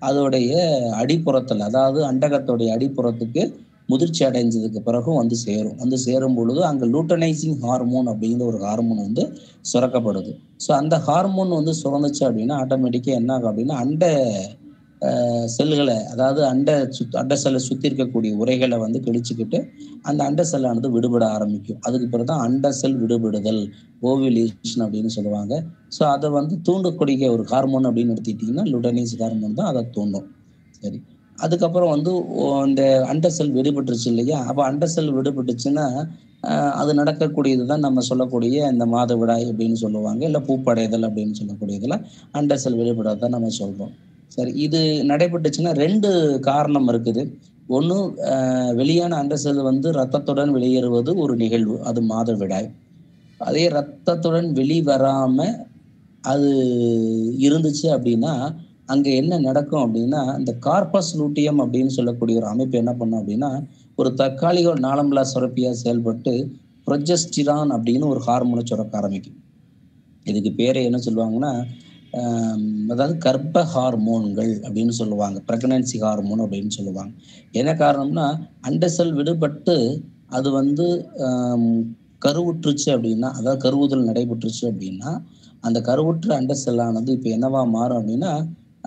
அதோடைய அடிப்புறத்துல, அதாவது அண்டகத்துடைய அடிப்புறத்துக்கு முதிர்ச்சி அடைஞ்சதுக்கு பிறகும் வந்து சேரும். வந்து சேரும் பொழுது அங்க லூட்டனைசிங் ஹார்மோன் அப்படிங்கிற ஒரு ஹார்மோன் வந்து சுரக்கப்படுது. ஸோ அந்த ஹார்மோன் வந்து சுரந்துச்சு அப்படின்னா ஆட்டோமேட்டிக்கா என்ன ஆகும் அப்படின்னா செல்களை, அதாவது அண்ட செல்லை சுற்றி இருக்கக்கூடிய உரைகளை வந்து கிழிச்சுக்கிட்டு அந்த அண்ட செல்லானது விடுபட ஆரம்பிக்கும். அதுக்கு பிறகு தான் அண்ட செல் விடுபடுதல், ஓவிலேஷன் அப்படின்னு சொல்லுவாங்க. ஸோ அதை வந்து தூண்டக்கூடிய ஒரு ஹார்மோன் அப்படின்னு எடுத்துக்கிட்டிங்கன்னா லுட்டனைஸ் ஹார்மோன் தான் அதை தூண்டும். சரி, அதுக்கப்புறம் வந்து இந்த அண்ட செல் விடுபட்டுருச்சு இல்லையா? அப்போ அண்ட செல் விடுபட்டுச்சுன்னா அது நடக்கக்கூடியது தான் நம்ம சொல்லக்கூடிய இந்த மாதவிடாய் அப்படின்னு சொல்லுவாங்க, இல்லை பூப்படைதல் அப்படின்னு சொல்லக்கூடியதுல அண்ட செல் விடுபடாதான் நம்ம சொல்றோம். சரி, இது நடைபெற்றுச்சுன்னா 2 காரணம் இருக்குது. ஒண்ணு, வெளியான அண்ட செல் வந்து ரத்தத்துடன் வெளியேறுவது ஒரு நிகழ்வு, அது மாதவிடாய். அதே ரத்தத்துடன் வெளிவராம அது இருந்துச்சு அப்படின்னா அங்க என்ன நடக்கும் அப்படின்னா, இந்த கார்பஸ் லூட்டியம் அப்படின்னு சொல்லக்கூடிய ஒரு அமைப்பு என்ன பண்ணும் அப்படின்னா, ஒரு தற்காலிக நாளமில்லா சுரப்பியா செயல்பட்டு புரொஜெஸ்டிரான் அப்படின்னு ஒரு ஹார்மோனை சுரக்க ஆரம்பிக்கும். இதுக்கு பேரை என்ன சொல்லுவாங்கன்னா, அதாவது கர்ப்ப ஹார்மோன்கள் அப்படின்னு சொல்லுவாங்க, பிரெக்னன்சி ஹார்மோன் அப்படின்னு சொல்லுவாங்க. என்ன காரணம்னா, அண்ட செல் விடுபட்டு அது வந்து கருவுற்றுச்சு அப்படின்னா, அதாவது கருவுதல் நடைபெற்றுச்சு அப்படின்னா, அந்த கருவுற்ற அண்ட செல்லானது இப்போ என்னவா மாறும் அப்படின்னா,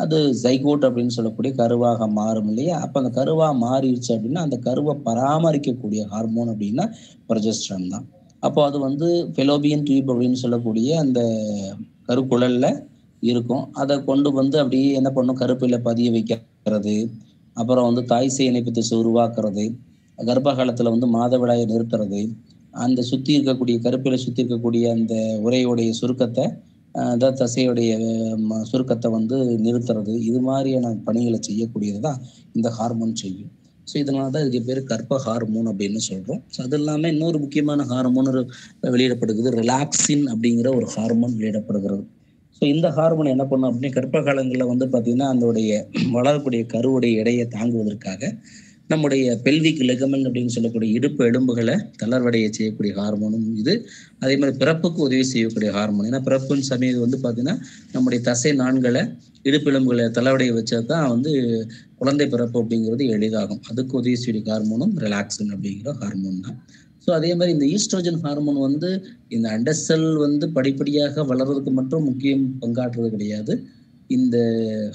அது ஜைகோட் அப்படின்னு சொல்லக்கூடிய கருவாக மாறும் இல்லையா? அப்போ அந்த கருவா மாறிடுச்சு அப்படின்னா அந்த கருவை பராமரிக்கக்கூடிய ஹார்மோன் அப்படின்னா ப்ரொஜெஸ்ட்ரான் தான். அப்போ அது வந்து ஃபெலோபியன் டியூப் அப்படின்னு சொல்லக்கூடிய அந்த கருக்குழல்ல இருக்கும். அதை கொண்டு வந்து அப்படியே என்ன பண்ணும், கருப்பையில பதிய வைக்கிறது, அப்புறம் வந்து தாய் சேய் இணைப்பு திசு உருவாக்குறது, கர்ப்ப காலத்துல வந்து மாதவிடாயை நிறுத்துறது, அந்த சுத்தி இருக்கக்கூடிய கருப்பையில சுத்தி இருக்கக்கூடிய அந்த உரையுடைய சுருக்கத்தை, அதாவது தசையுடைய சுருக்கத்தை வந்து நிறுத்துறது, இது மாதிரியான பணிகளை செய்யக்கூடியது தான் இந்த ஹார்மோன் செய்யும். ஸோ இதனால தான் இதுக்கு பேர் கர்ப்ப ஹார்மோன் அப்படின்னு சொல்றோம். ஸோ அது இல்லாமல் இன்னொரு முக்கியமான ஹார்மோன் வெளியிடப்படுகிறது, ரிலாக்சின் அப்படிங்கிற ஒரு ஹார்மோன் வெளியிடப்படுகிறது. ஸோ இந்த ஹார்மோன் என்ன பண்ணும் அப்படின்னா, கர்ப்ப காலங்களில் வந்து பார்த்தீங்கன்னா அதோடைய வளரக்கூடிய கருவுடைய எடையை தாங்குவதற்காக நம்முடைய பெல்விக் லெகமெண்ட் அப்படின்னு சொல்லக்கூடிய இடுப்பு எலும்புகளை தளர்வடைய செய்யக்கூடிய ஹார்மோனும் இது. அதே மாதிரி பிறப்புக்கு உதவி செய்யக்கூடிய ஹார்மோன். ஏன்னா பிறப்புன்னு சமயம் வந்து பார்த்தீங்கன்னா நம்முடைய தசை நான்களை இடுப்பு எலும்புகளை தளர்வடைய வச்சா தான் வந்து குழந்தை பிறப்பு அப்படிங்கிறது எளிதாகும். அதுக்கு உதவி செய்யக்கூடிய ஹார்மோனும் ரிலாக்சின் அப்படிங்கிற ஹார்மோன் தான். ஸோ அதே மாதிரி இந்த ஈஸ்ட்ரோஜன் ஹார்மோன் வந்து இந்த அண்டசெல் வந்து படிப்படியாக வளர்றதுக்கு மட்டும் முக்கியம் பங்காற்றுறது கிடையாது. இந்த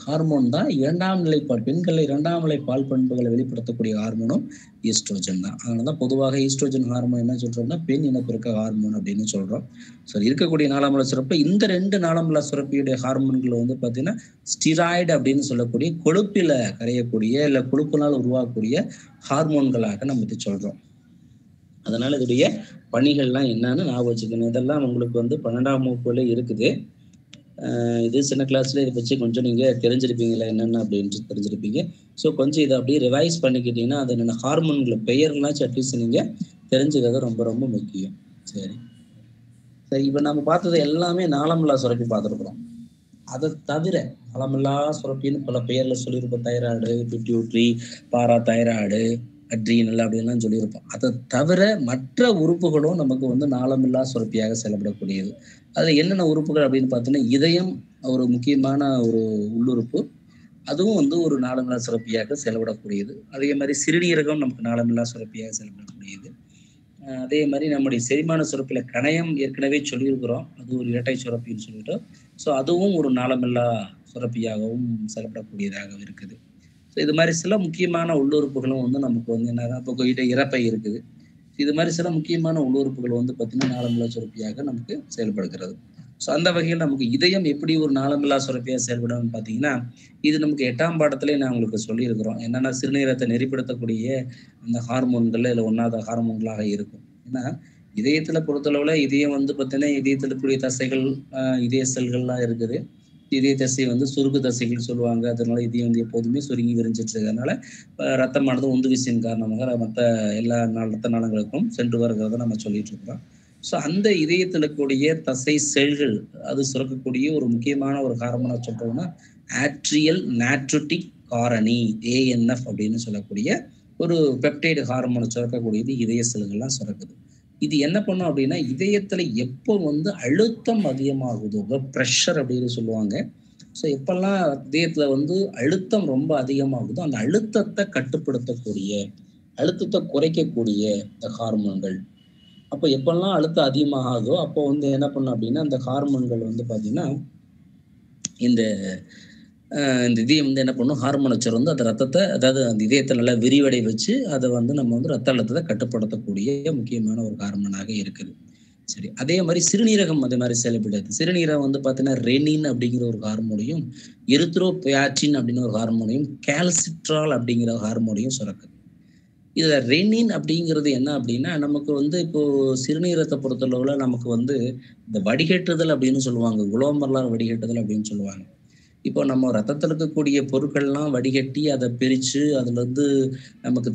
ஹார்மோன் தான் இரண்டாம் நிலை பால், பெண்களில் இரண்டாம் நிலை பால் பண்புகளை வெளிப்படுத்தக்கூடிய ஹார்மோனும் ஈஸ்ட்ரோஜன் தான். அதனால தான் பொதுவாக ஈஸ்ட்ரோஜன் ஹார்மோன் என்ன சொல்றோம்னா பெண் இனப்பெருக்க ஹார்மோன் அப்படின்னு சொல்றோம். ஸோ இருக்கக்கூடிய நாளமில்லா சுரப்பு, இந்த 2 நாளமில்லா சுரப்பியுடைய ஹார்மோன்கள் வந்து பார்த்தீங்கன்னா ஸ்டிராய்டு அப்படின்னு சொல்லக்கூடிய கொழுப்பில கரையக்கூடிய இல்லை கொழுப்பினால் உருவாக்கக்கூடிய ஹார்மோன்களாக நம்ம இது சொல்றோம். அதனால இதோடைய பணிகள்லாம் என்னன்னு ஞாபகம் வச்சுக்கணும். இதெல்லாம் உங்களுக்கு வந்து 12ஆம் வகுப்புல இருக்குது. இது சின்ன கிளாஸ்ல இதை வச்சு கொஞ்சம் நீங்க தெரிஞ்சிருப்பீங்களா என்னென்ன அப்படின்ட்டு தெரிஞ்சிருப்பீங்க. ஸோ கொஞ்சம் இதை அப்படியே ரிவைஸ் பண்ணிக்கிட்டீங்கன்னா அது என்னென்ன ஹார்மோன்களை பெயர்லாம் அட்லீஸ்ட் நீங்க தெரிஞ்சுக்கிறது ரொம்ப ரொம்ப முக்கியம். சரி சரி, இப்போ நம்ம பார்த்தது எல்லாமே நாளமில்லா சுரப்பி பார்த்துருக்குறோம். அதை தவிர நாளமில்லா சுரப்பின்னு பல பெயர்ல சொல்லியிருப்போம். தைராய்டு, பிட்யூட்ரி, பாரா தைராய்டு, அட்ரீனல் அப்படின்லாம் சொல்லியிருப்போம். அதை தவிர மற்ற உறுப்புகளும் நமக்கு வந்து நாளமில்லா சுரப்பியாக செயல்படக்கூடியது. அதில் என்னென்ன உறுப்புகள் அப்படின்னு பார்த்தீங்கன்னா, இதயம் ஒரு முக்கியமான ஒரு உள்ளுறுப்பு, அதுவும் வந்து ஒரு நாளமில்லா சுரப்பியாக செயல்படக்கூடியது. அதே மாதிரி சிறுநீரகம் நமக்கு நாளமில்லா சுரப்பியாக செயல்படக்கூடியது. அதே மாதிரி நம்முடைய செரிமான சுரப்பில கணையம் ஏற்கனவே சொல்லியிருக்கிறோம், அது ஒரு இரட்டை சுரப்பின்னு சொல்லிட்டு. ஸோ அதுவும் ஒரு நாளமில்லா சுரப்பியாகவும் செயல்படக்கூடியதாக இருக்குது. ஸோ இது மாதிரி சில முக்கியமான உள்ளுறுப்புகளும் வந்து நமக்கு வந்து என்ன, இப்போ இறப்பை இருக்குது. இது மாதிரி சில முக்கியமான உள்ளுறுப்புகள் வந்து பார்த்தீங்கன்னா நாளமில்லா சுரப்பியாக நமக்கு செயல்படுகிறது. ஸோ அந்த வகையில் நமக்கு இதயம் எப்படி ஒரு நாளமில்லா சுரப்பியாக செயல்படும் பார்த்தீங்கன்னா, இது நமக்கு 8ஆம் பாடத்திலே நான் உங்களுக்கு சொல்லியிருக்கிறோம். என்னென்னா சிறுநீரகத்தை நெறிப்படுத்தக்கூடிய அந்த ஹார்மோன்கள் இதில் 1வது ஹார்மோன்களாக இருக்கும். ஏன்னா இதயத்தில் பொறுத்தளவில் இதயம் வந்து பார்த்தீங்கன்னா இதயத்தில் இருக்கக்கூடிய தசைகள், இதய செல்கள்லாம் இருக்குது. இதய தசை வந்து சுருகு தசைகள் சொல்லுவாங்க. அதனால இதயம் வந்து எப்போதுமே சுருங்கி விரிஞ்சிட்டு இருக்கிறதுனால ரத்தமானது உந்து விசையின் காரணமாக மற்ற எல்லா ரத்த நாளங்களுக்கும் சென்று வருகிறத நம்ம சொல்லிட்டு இருக்கிறோம். ஸோ அந்த இதயத்தில் இருக்கக்கூடிய தசை செல்கள் அது சுரக்கக்கூடிய ஒரு முக்கியமான ஒரு ஹார்மோனை சொல்றோம்னா ஆட்ரியல் நாட்ரிட்டிக் காரணி, ANF அப்படின்னு சொல்லக்கூடிய ஒரு பெப்டைடு ஹார்மோனை சுரக்கக்கூடியது இதய செல்கள்லாம் சுரக்குது. இது என்ன பண்ணும் அப்படின்னா, இதயத்துல எப்போ வந்து அழுத்தம் அதிகமாகுதோ, ப்ரெஷர் அப்படின்னு சொல்லுவாங்க. ஸோ எப்பெல்லாம் இதயத்துல வந்து அழுத்தம் ரொம்ப அதிகமாகுதோ அந்த அழுத்தத்தை கட்டுப்படுத்தக்கூடிய, அழுத்தத்தை குறைக்கக்கூடிய இந்த ஹார்மோன்கள். அப்போ எப்பெல்லாம் அழுத்தம் அதிகமாகாதோ அப்போ வந்து என்ன பண்ணும் அப்படின்னா அந்த ஹார்மோன்கள் வந்து பார்த்தீங்கன்னா இந்த இந்த இதயம் வந்து என்ன பண்ணும், ஹார்மோனை சுரந்து அந்த ரத்தத்தை, அதாவது அந்த இதயத்தை நல்லா விரிவடை வச்சு அதை வந்து நம்ம வந்து ரத்த அழுத்தத்தை கட்டுப்படுத்தக்கூடிய முக்கியமான ஒரு ஹார்மோனாக இருக்குது. சரி, அதே மாதிரி சிறுநீரகம் அதே மாதிரி செயல்படுது. சிறுநீரகம் வந்து பார்த்தீங்கன்னா ரெனின் அப்படிங்கிற ஒரு ஹார்மோனையும், எரித்ரோபயாட்டின் அப்படின்னு ஒரு ஹார்மோனையும், கால்சிட்ரால் அப்படிங்கிற ஹார்மோனையும் சுரக்குது. இதுல ரெனின் அப்படிங்கிறது என்ன அப்படின்னா, நமக்கு வந்து இப்போ சிறுநீரகத்தை பொறுத்தளவுல நமக்கு வந்து இந்த வடிகட்டுதல் அப்படின்னு சொல்லுவாங்க, குளோமருலார் வடிகட்டுதல் அப்படின்னு சொல்லுவாங்க. இப்போ நம்ம ரத்தத்தில் இருக்கக்கூடிய பொருட்கள்லாம் வடிகட்டி அதை பிரித்து அதில் வந்து நமக்கு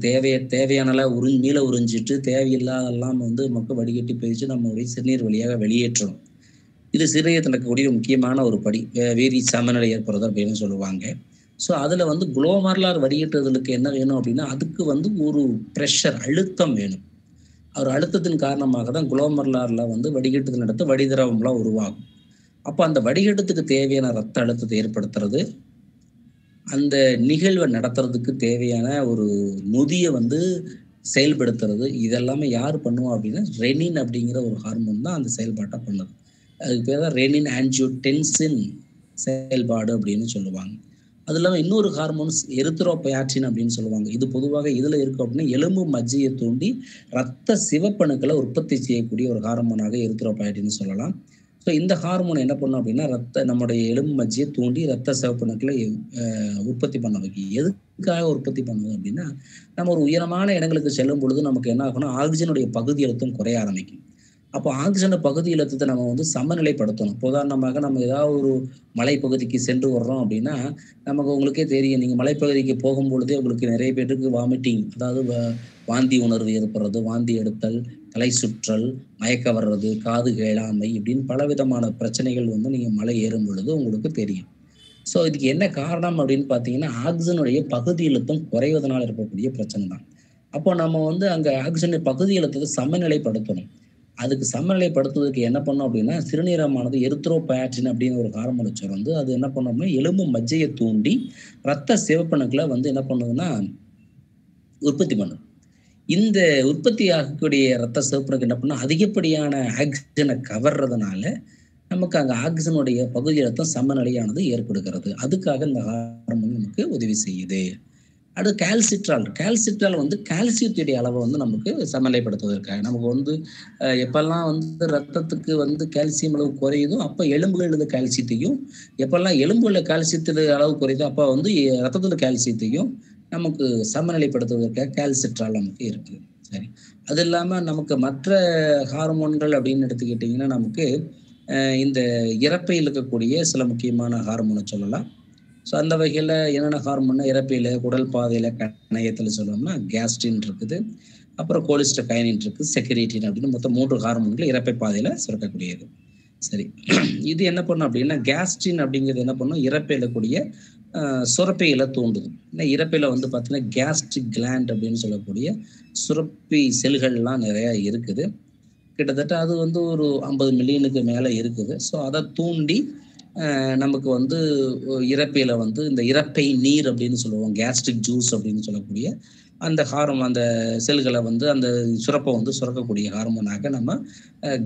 தேவையானலாம் மீள உறிஞ்சிட்டு தேவையில்லாதெல்லாம் வந்து நமக்கு வடிகட்டி பிரித்து நம்மளுடைய சிறுநீர் வழியாக வெளியேற்றணும். இது சிறுநீரகத்தில் இருக்கக்கூடிய முக்கியமான ஒரு படி, வேதி சமநிலை ஏற்படுறது அப்படின்னு சொல்லுவாங்க. ஸோ அதில் வந்து குளோமருலார் வடிகட்டுதலுக்கு என்ன வேணும் அப்படின்னா, அதுக்கு வந்து ஒரு ப்ரெஷர், அழுத்தம் வேணும். ஒரு அழுத்தத்தின் காரணமாக தான் குளோமருலாரில் வந்து வடிகட்டுதல் நடத்த வடிதிரவம்லாம் உருவாகும். அப்போ அந்த வடிகட்டத்துக்கு தேவையான ரத்த அழுத்தத்தை ஏற்படுத்துறது, அந்த நிகழ்வை நடத்துறதுக்கு தேவையான ஒரு நொதியை வந்து செயல்படுத்துறது, இதெல்லாமே யார் பண்ணுவா அப்படின்னா ரெனின் அப்படிங்கிற ஒரு ஹார்மோன் தான் அந்த செயல்பாட்டை பண்ணுது. அதுக்கு பேர் தான் ரெனின் ஆன்ஜியோடென்சின் செயல்பாடு அப்படின்னு சொல்லுவாங்க. அது இல்லாமல் இன்னொரு ஹார்மோன்ஸ் எரித்ரோபயாட்டின் அப்படின்னு சொல்லுவாங்க. இது பொதுவாக இதில் இருக்கும் அப்படின்னா எலும்பு மஜ்ஜையை தூண்டி ரத்த சிவப்பணுக்களை உற்பத்தி செய்யக்கூடிய ஒரு ஹார்மோனாக எரித்ரோபயாட்டின்னு சொல்லலாம். ஸோ இந்த ஹார்மோன் என்ன பண்ணும் அப்படின்னா நம்முடைய எலும்பு மஜ்ஜையை தூண்டி ரத்த சிவப்பணுக்களை உற்பத்தி பண்ண வைக்கும். எதுக்காக உற்பத்தி பண்ணுது அப்படின்னா, நம்ம ஒரு உயரமான இடங்களுக்கு செல்லும் பொழுது நமக்கு என்ன ஆகும்னா ஆக்சிஜனுடைய பகுதி அழுத்தம் குறைய ஆரம்பிக்கும். அப்போ ஆக்சிஜன் பகுதி அழுத்தத்தை நம்ம வந்து சமநிலைப்படுத்தணும். உதாரணமாக நம்ம ஏதாவது ஒரு மலைப்பகுதிக்கு சென்று வர்றோம் அப்படின்னா, நமக்கு உங்களுக்கே தெரியும், நீங்கள் மலைப்பகுதிக்கு போகும்பொழுதே உங்களுக்கு நிறைய பேருக்கு வாமிட்டிங், அதாவது வாந்தி உணர்வு ஏற்படுறது, வாந்தி எடுத்தல், தலை சுற்றல், மயக்க வர்றது, காது கேளாமை, இப்படின்னு பலவிதமான பிரச்சனைகள் வந்து நீங்கள் மலை ஏறும் பொழுது உங்களுக்கு தெரியும். ஸோ இதுக்கு என்ன காரணம் அப்படின்னு பார்த்தீங்கன்னா, ஆக்சிஜனுடைய பகுதி அழுத்தம் குறைவதனால் இருக்கக்கூடிய பிரச்சனை தான். அப்போ நம்ம வந்து அங்கே ஆக்சிஜனுடைய பகுதி அழுத்தத்தை சமநிலைப்படுத்தணும். அதுக்கு சமநிலைப்படுத்துவதற்கு என்ன பண்ணோம் அப்படின்னா, சிறுநீரகமானது எரித்ரோபயாட்டின் அப்படின்னு ஒரு ஹார்மோனை சுரந்து அது என்ன பண்ணோம்னா எலும்பு மஜ்ஜையை தூண்டி ரத்த சிவப்பணுக்களை வந்து என்ன பண்ணுதுன்னா உற்பத்தி பண்ணுது. இந்த உற்பத்தி ஆகக்கூடிய ரத்த சிவப்பணுக்கு என்ன பண்ணா அதிகப்படியான ஆக்சிஜனை கவர்றதுனால நமக்கு அங்கே ஆக்சிஜனுடைய பகுதி அழுத்தம் சமநிலையானது ஏற்படுகிறது. அதுக்காக இந்த ஹார்மோன் நமக்கு உதவி செய்யுது. அடுத்து கால்சிட்ரால் வந்து கால்சியத்துடைய அளவை வந்து நமக்கு சமநிலைப்படுத்துவதற்காக நமக்கு வந்து எப்பெல்லாம் வந்து ரத்தத்துக்கு வந்து கால்சியம் அளவு குறையுதோ அப்போ எலும்புகளில் கால்சியத்தையும், எப்பெல்லாம் எலும்புகளில் கால்சியத்தில் அளவு குறையுதோ அப்போ வந்து ரத்தத்தில் கால்சியத்தையும் நமக்கு சமநிலைப்படுத்துவதற்காக கால்சிட்ரால் நமக்கு இருக்குது. சரி, அது இல்லாமல் நமக்கு மற்ற ஹார்மோன்கள் அப்படின்னு எடுத்துக்கிட்டிங்கன்னா நமக்கு இந்த இறப்பையில் இருக்கக்கூடிய சில முக்கியமான ஹார்மோனை சொல்லலாம். ஸோ அந்த வகையில் என்னென்ன ஹார்மோன்னா இறப்பையில், குடல் பாதையில், கணையத்தில் சொல்லணும்னா கேஸ்ட்ரின் இருக்குது, அப்புறம் கோலிஸ்டகைனின் இருக்குது, செக்ரேட்டின் அப்படின்னு மொத்தம் 3 ஹார்மோன்கள் இறப்பை பாதையில் சுரக்கக்கூடியது. சரி, இது என்ன பண்ணும் அப்படின்னா கேஸ்ட்ரின் அப்படிங்கிறது என்ன பண்ணும், இறப்பையில் கூடிய சுரப்பையில் தூண்டுது. ஏன்னா இறப்பையில் வந்து பார்த்தீங்கன்னா கேஸ்ட்ரிக் கிளாண்ட் அப்படின்னு சொல்லக்கூடிய சுரப்பி செல்கள்லாம் நிறையா இருக்குது. கிட்டத்தட்ட அது வந்து ஒரு 50 மில்லியனுக்கு மேலே இருக்குது. ஸோ அதை தூண்டி நமக்கு வந்து இறப்பையில் வந்து இந்த இறப்பை நீர் அப்படின்னு சொல்லுவோம், கேஸ்ட்ரிக் ஜூஸ் அப்படின்னு சொல்லக்கூடிய அந்த ஹார்மோன், அந்த செல்களை வந்து அந்த சுரப்பை வந்து சுரக்கக்கூடிய ஹார்மோனாக நம்ம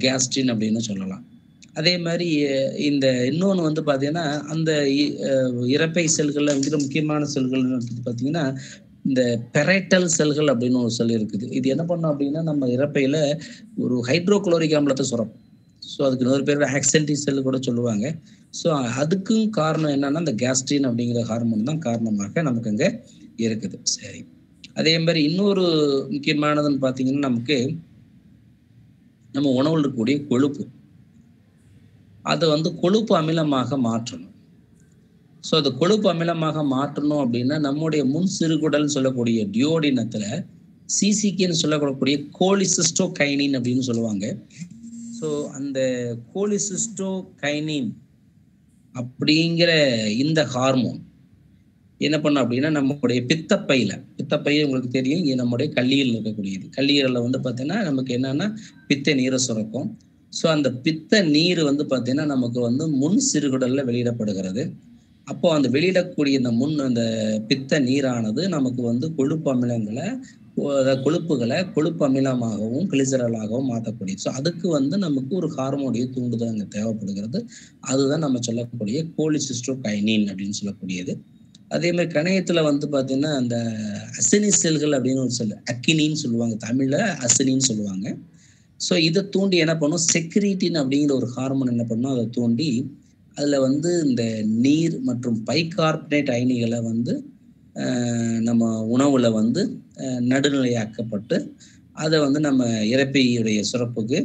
கேஸ்ட்ரின் அப்படின்னு சொல்லலாம். அதே மாதிரி இந்த இன்னொன்று வந்து பார்த்தீங்கன்னா அந்த இறப்பை செல்களில் வந்து முக்கியமான செல்கள் பார்த்தீங்கன்னா இந்த பெரைட்டல் செல்கள் அப்படின்னு ஒரு செல் இருக்குது. இது என்ன பண்ணும் அப்படின்னா நம்ம இறப்பையில் ஒரு ஹைட்ரோகுளோரிக் அமிலத்தை சுரக்கும். ஸோ அதுக்கு இன்னொரு பேர் ஆக்சென்டி செல் கூட சொல்லுவாங்க. ஸோ அதுக்கும் காரணம் என்னன்னா இந்த கேஸ்ட்ரின் அப்படிங்கிற ஹார்மோன் தான் காரணமாக நமக்கு அங்கே இருக்குது. சரி, அதே மாதிரி இன்னொரு முக்கியமானதுன்னு பார்த்தீங்கன்னா நமக்கு நம்ம உணவில் இருக்கக்கூடிய கொழுப்பு, அதை வந்து கொழுப்பு அமிலமாக மாற்றணும். ஸோ அது கொழுப்பு அமிலமாக மாற்றணும் அப்படின்னா நம்முடைய முன் சிறுகுடல்னு சொல்லக்கூடிய டியோடினத்தில் சிசிகேன்னு சொல்லக்கூடிய கோலிசிஸ்டோகைனின் அப்படின்னு சொல்லுவாங்க. ஸோ அந்த கோலிசிஸ்டோகைனின் அப்படிங்கிற இந்த ஹார்மோன் என்ன பண்ணும் அப்படின்னா நம்முடைய பித்தப்பை உங்களுக்கு தெரியும், நம்முடைய கல்லீரல் இருக்கக்கூடியது. கல்லீரலில் வந்து பார்த்தீங்கன்னா நமக்கு என்னன்னா பித்த நீரை சுரக்கும். ஸோ அந்த பித்த நீர் வந்து பார்த்தீங்கன்னா நமக்கு வந்து முன் சிறுகுடலில் வெளியிடப்படுகிறது. அப்போ அந்த வெளியிடக்கூடிய அந்த பித்த நீரானது நமக்கு வந்து கொழுப்பு அமிலங்களை கொழுப்புகளை கொழுப்பு அமிலமாகவும் கிளிசரலாகவும் மாற்றக்கூடியது. ஸோ அதுக்கு வந்து நமக்கு ஒரு ஹார்மோனுடைய தூண்டுதல் அங்கே தேவைப்படுகிறது. அதுதான் நம்ம சொல்லக்கூடிய கோலிசிஸ்டோகைனின் அப்படின்னு சொல்லக்கூடியது. அதே மாதிரி கணையத்துல வந்து பார்த்தீங்கன்னா அந்த அசினி செல்கள் அப்படின்னு ஒரு செல், அக்கினின்னு சொல்லுவாங்க, தமிழ்ல அசினின்னு சொல்லுவாங்க. ஸோ இதை தூண்டி என்ன பண்ணும், செக்ரீட்டின் அப்படிங்கிற ஒரு ஹார்மோன் என்ன பண்ணும், அதை தூண்டி அதில் வந்து இந்த நீர் மற்றும் பைகார்பனேட் அயனிகளை வந்து நம்ம உணவுல வந்து நடுநிலையாக்கப்பட்டு அதை வந்து நம்ம இரைப்பையுடைய சுரப்புக்கு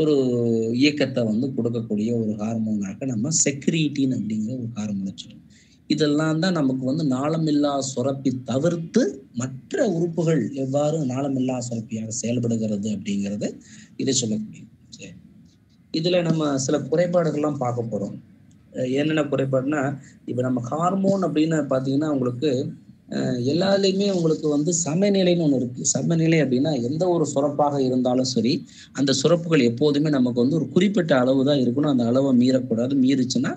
ஒரு இயக்கத்தை வந்து கொடுக்கக்கூடிய ஒரு ஹார்மோனாக நம்ம செக்ரீட்டின் அப்படிங்கிற ஒரு ஹார்மோனை சொல்றோம். இதெல்லாம் தான் நமக்கு வந்து நாளமில்லா சுரப்பி தவிர்த்து மற்ற உறுப்புகள் எவ்வாறு நாளமில்லா சுரப்பியாக செயல்படுகிறது அப்படிங்கிறது இதை சொல்லக்கூடியது. சரி, இதுல நம்ம சில குறைபாடுகள்லாம் பார்க்க போறோம். என்னென்ன குறைபாடுனா, இப்ப நம்ம ஹார்மோன் அப்படின்னு பாத்தீங்கன்னா உங்களுக்கு எல்லாத்துலேயுமே உங்களுக்கு வந்து சமநிலைன்னு ஒன்று இருக்கு. சமநிலை அப்படின்னா எந்த ஒரு சுரப்பாக இருந்தாலும் சரி, அந்த சுரப்புகள் எப்போதுமே நமக்கு வந்து ஒரு குறிப்பிட்ட அளவு தான் இருக்கணும். அந்த அளவை மீறக்கூடாது. மீறிச்சுன்னா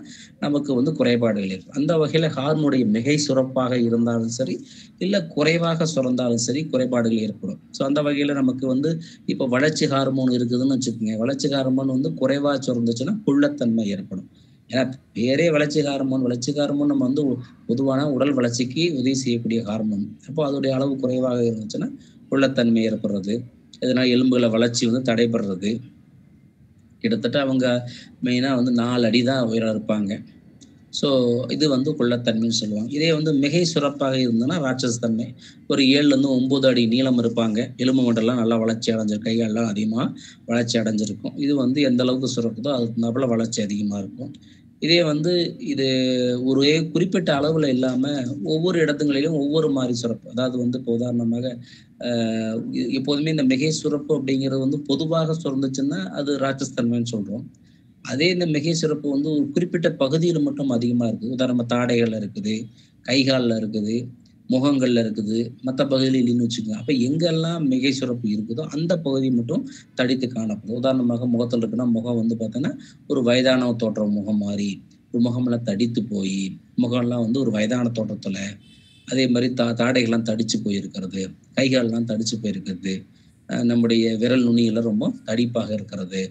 நமக்கு வந்து குறைபாடுகள் இருக்கும். அந்த வகையில் ஹார்மோனுடைய மிகை சுரப்பாக இருந்தாலும் சரி, இல்லை குறைவாக சுரந்தாலும் சரி, குறைபாடுகள் ஏற்படும். ஸோ அந்த வகையில் நமக்கு வந்து இப்போ வளர்ச்சி ஹார்மோன் இருக்குதுன்னு வச்சுக்கோங்க. வளர்ச்சி ஹார்மோன் வந்து குறைவாக சுரந்துச்சுன்னா குள்ளத்தன்மை ஏற்படும். ஏன்னா பேரே வளர்ச்சி ஹார்மோன் நம்ம வந்து பொதுவான உடல் வளர்ச்சிக்கு உதவி செய்யக்கூடிய ஹார்மோன். அப்போ அதோடைய அளவு குறைவாக இருந்துச்சுன்னா உள்ளத்தன்மை ஏற்படுறது, இதனால் எலும்புகளை வளர்ச்சி வந்து தடைபடுறது. கிட்டத்தட்ட அவங்க மெயினாக வந்து 4 அடி தான் உயரம் இருப்பாங்க. ஸோ இது வந்து குள்ளத்தன்மைன்னு சொல்லுவாங்க. இதே வந்து மிகை சுரப்பாக இருந்ததுன்னா ராட்சசத்தன்மை. ஒரு 7லேருந்து 9 அடி நீளம் இருப்பாங்க. எலும்பு மண்டலம் நல்லா வளர்ச்சி அடைஞ்சிருக்கும், கைகாலெல்லாம் அதிகமாக வளர்ச்சி அடைஞ்சிருக்கும். இது வந்து எந்த அளவுக்கு சுரக்குதோ அதுக்கு தகுந்தாப்புல வளர்ச்சி அதிகமாக இருக்கும். இதே வந்து இது ஒரு குறிப்பிட்ட அளவில் இல்லாமல் ஒவ்வொரு இடத்துங்களிலும் ஒவ்வொரு மாதிரி சுரப்பு. அதாவது வந்து இப்போ உதாரணமாக எப்போதுமே இந்த மிகை சுரப்பு அப்படிங்கிறது வந்து பொதுவாக சுரந்துச்சுன்னா அது ராட்சசத்தன்மைன்னு சொல்கிறோம். அதே இந்த மிகை சுரப்பு வந்து ஒரு குறிப்பிட்ட பகுதியில் மட்டும் அதிகமாக இருக்குது. உதாரணமாக தாடைகளில் இருக்குது, கைகாலில் இருக்குது, முகங்கள்ல இருக்குது, மற்ற பகுதியில் இல்லைன்னு வச்சுக்கோங்க. அப்போ எங்கெல்லாம் மிகை சுரப்பு இருக்குதோ அந்த பகுதி மட்டும் தடித்து காணப்படும். உதாரணமாக முகத்தில் இருக்குன்னா முகம் வந்து பார்த்தோன்னா ஒரு வயதான தோற்றம் முகம் மாதிரி, ஒரு முகமெல்லாம் தடித்து போய் முகம்லாம் வந்து ஒரு வயதான தோற்றத்தில், அதே மாதிரி தாடைகள்லாம் தடிச்சு போயிருக்கிறது, கைகாலெல்லாம் தடிச்சு போயிருக்கிறது, நம்முடைய விரல் நுனியெல்லாம் ரொம்ப தடிப்பாக இருக்கிறது.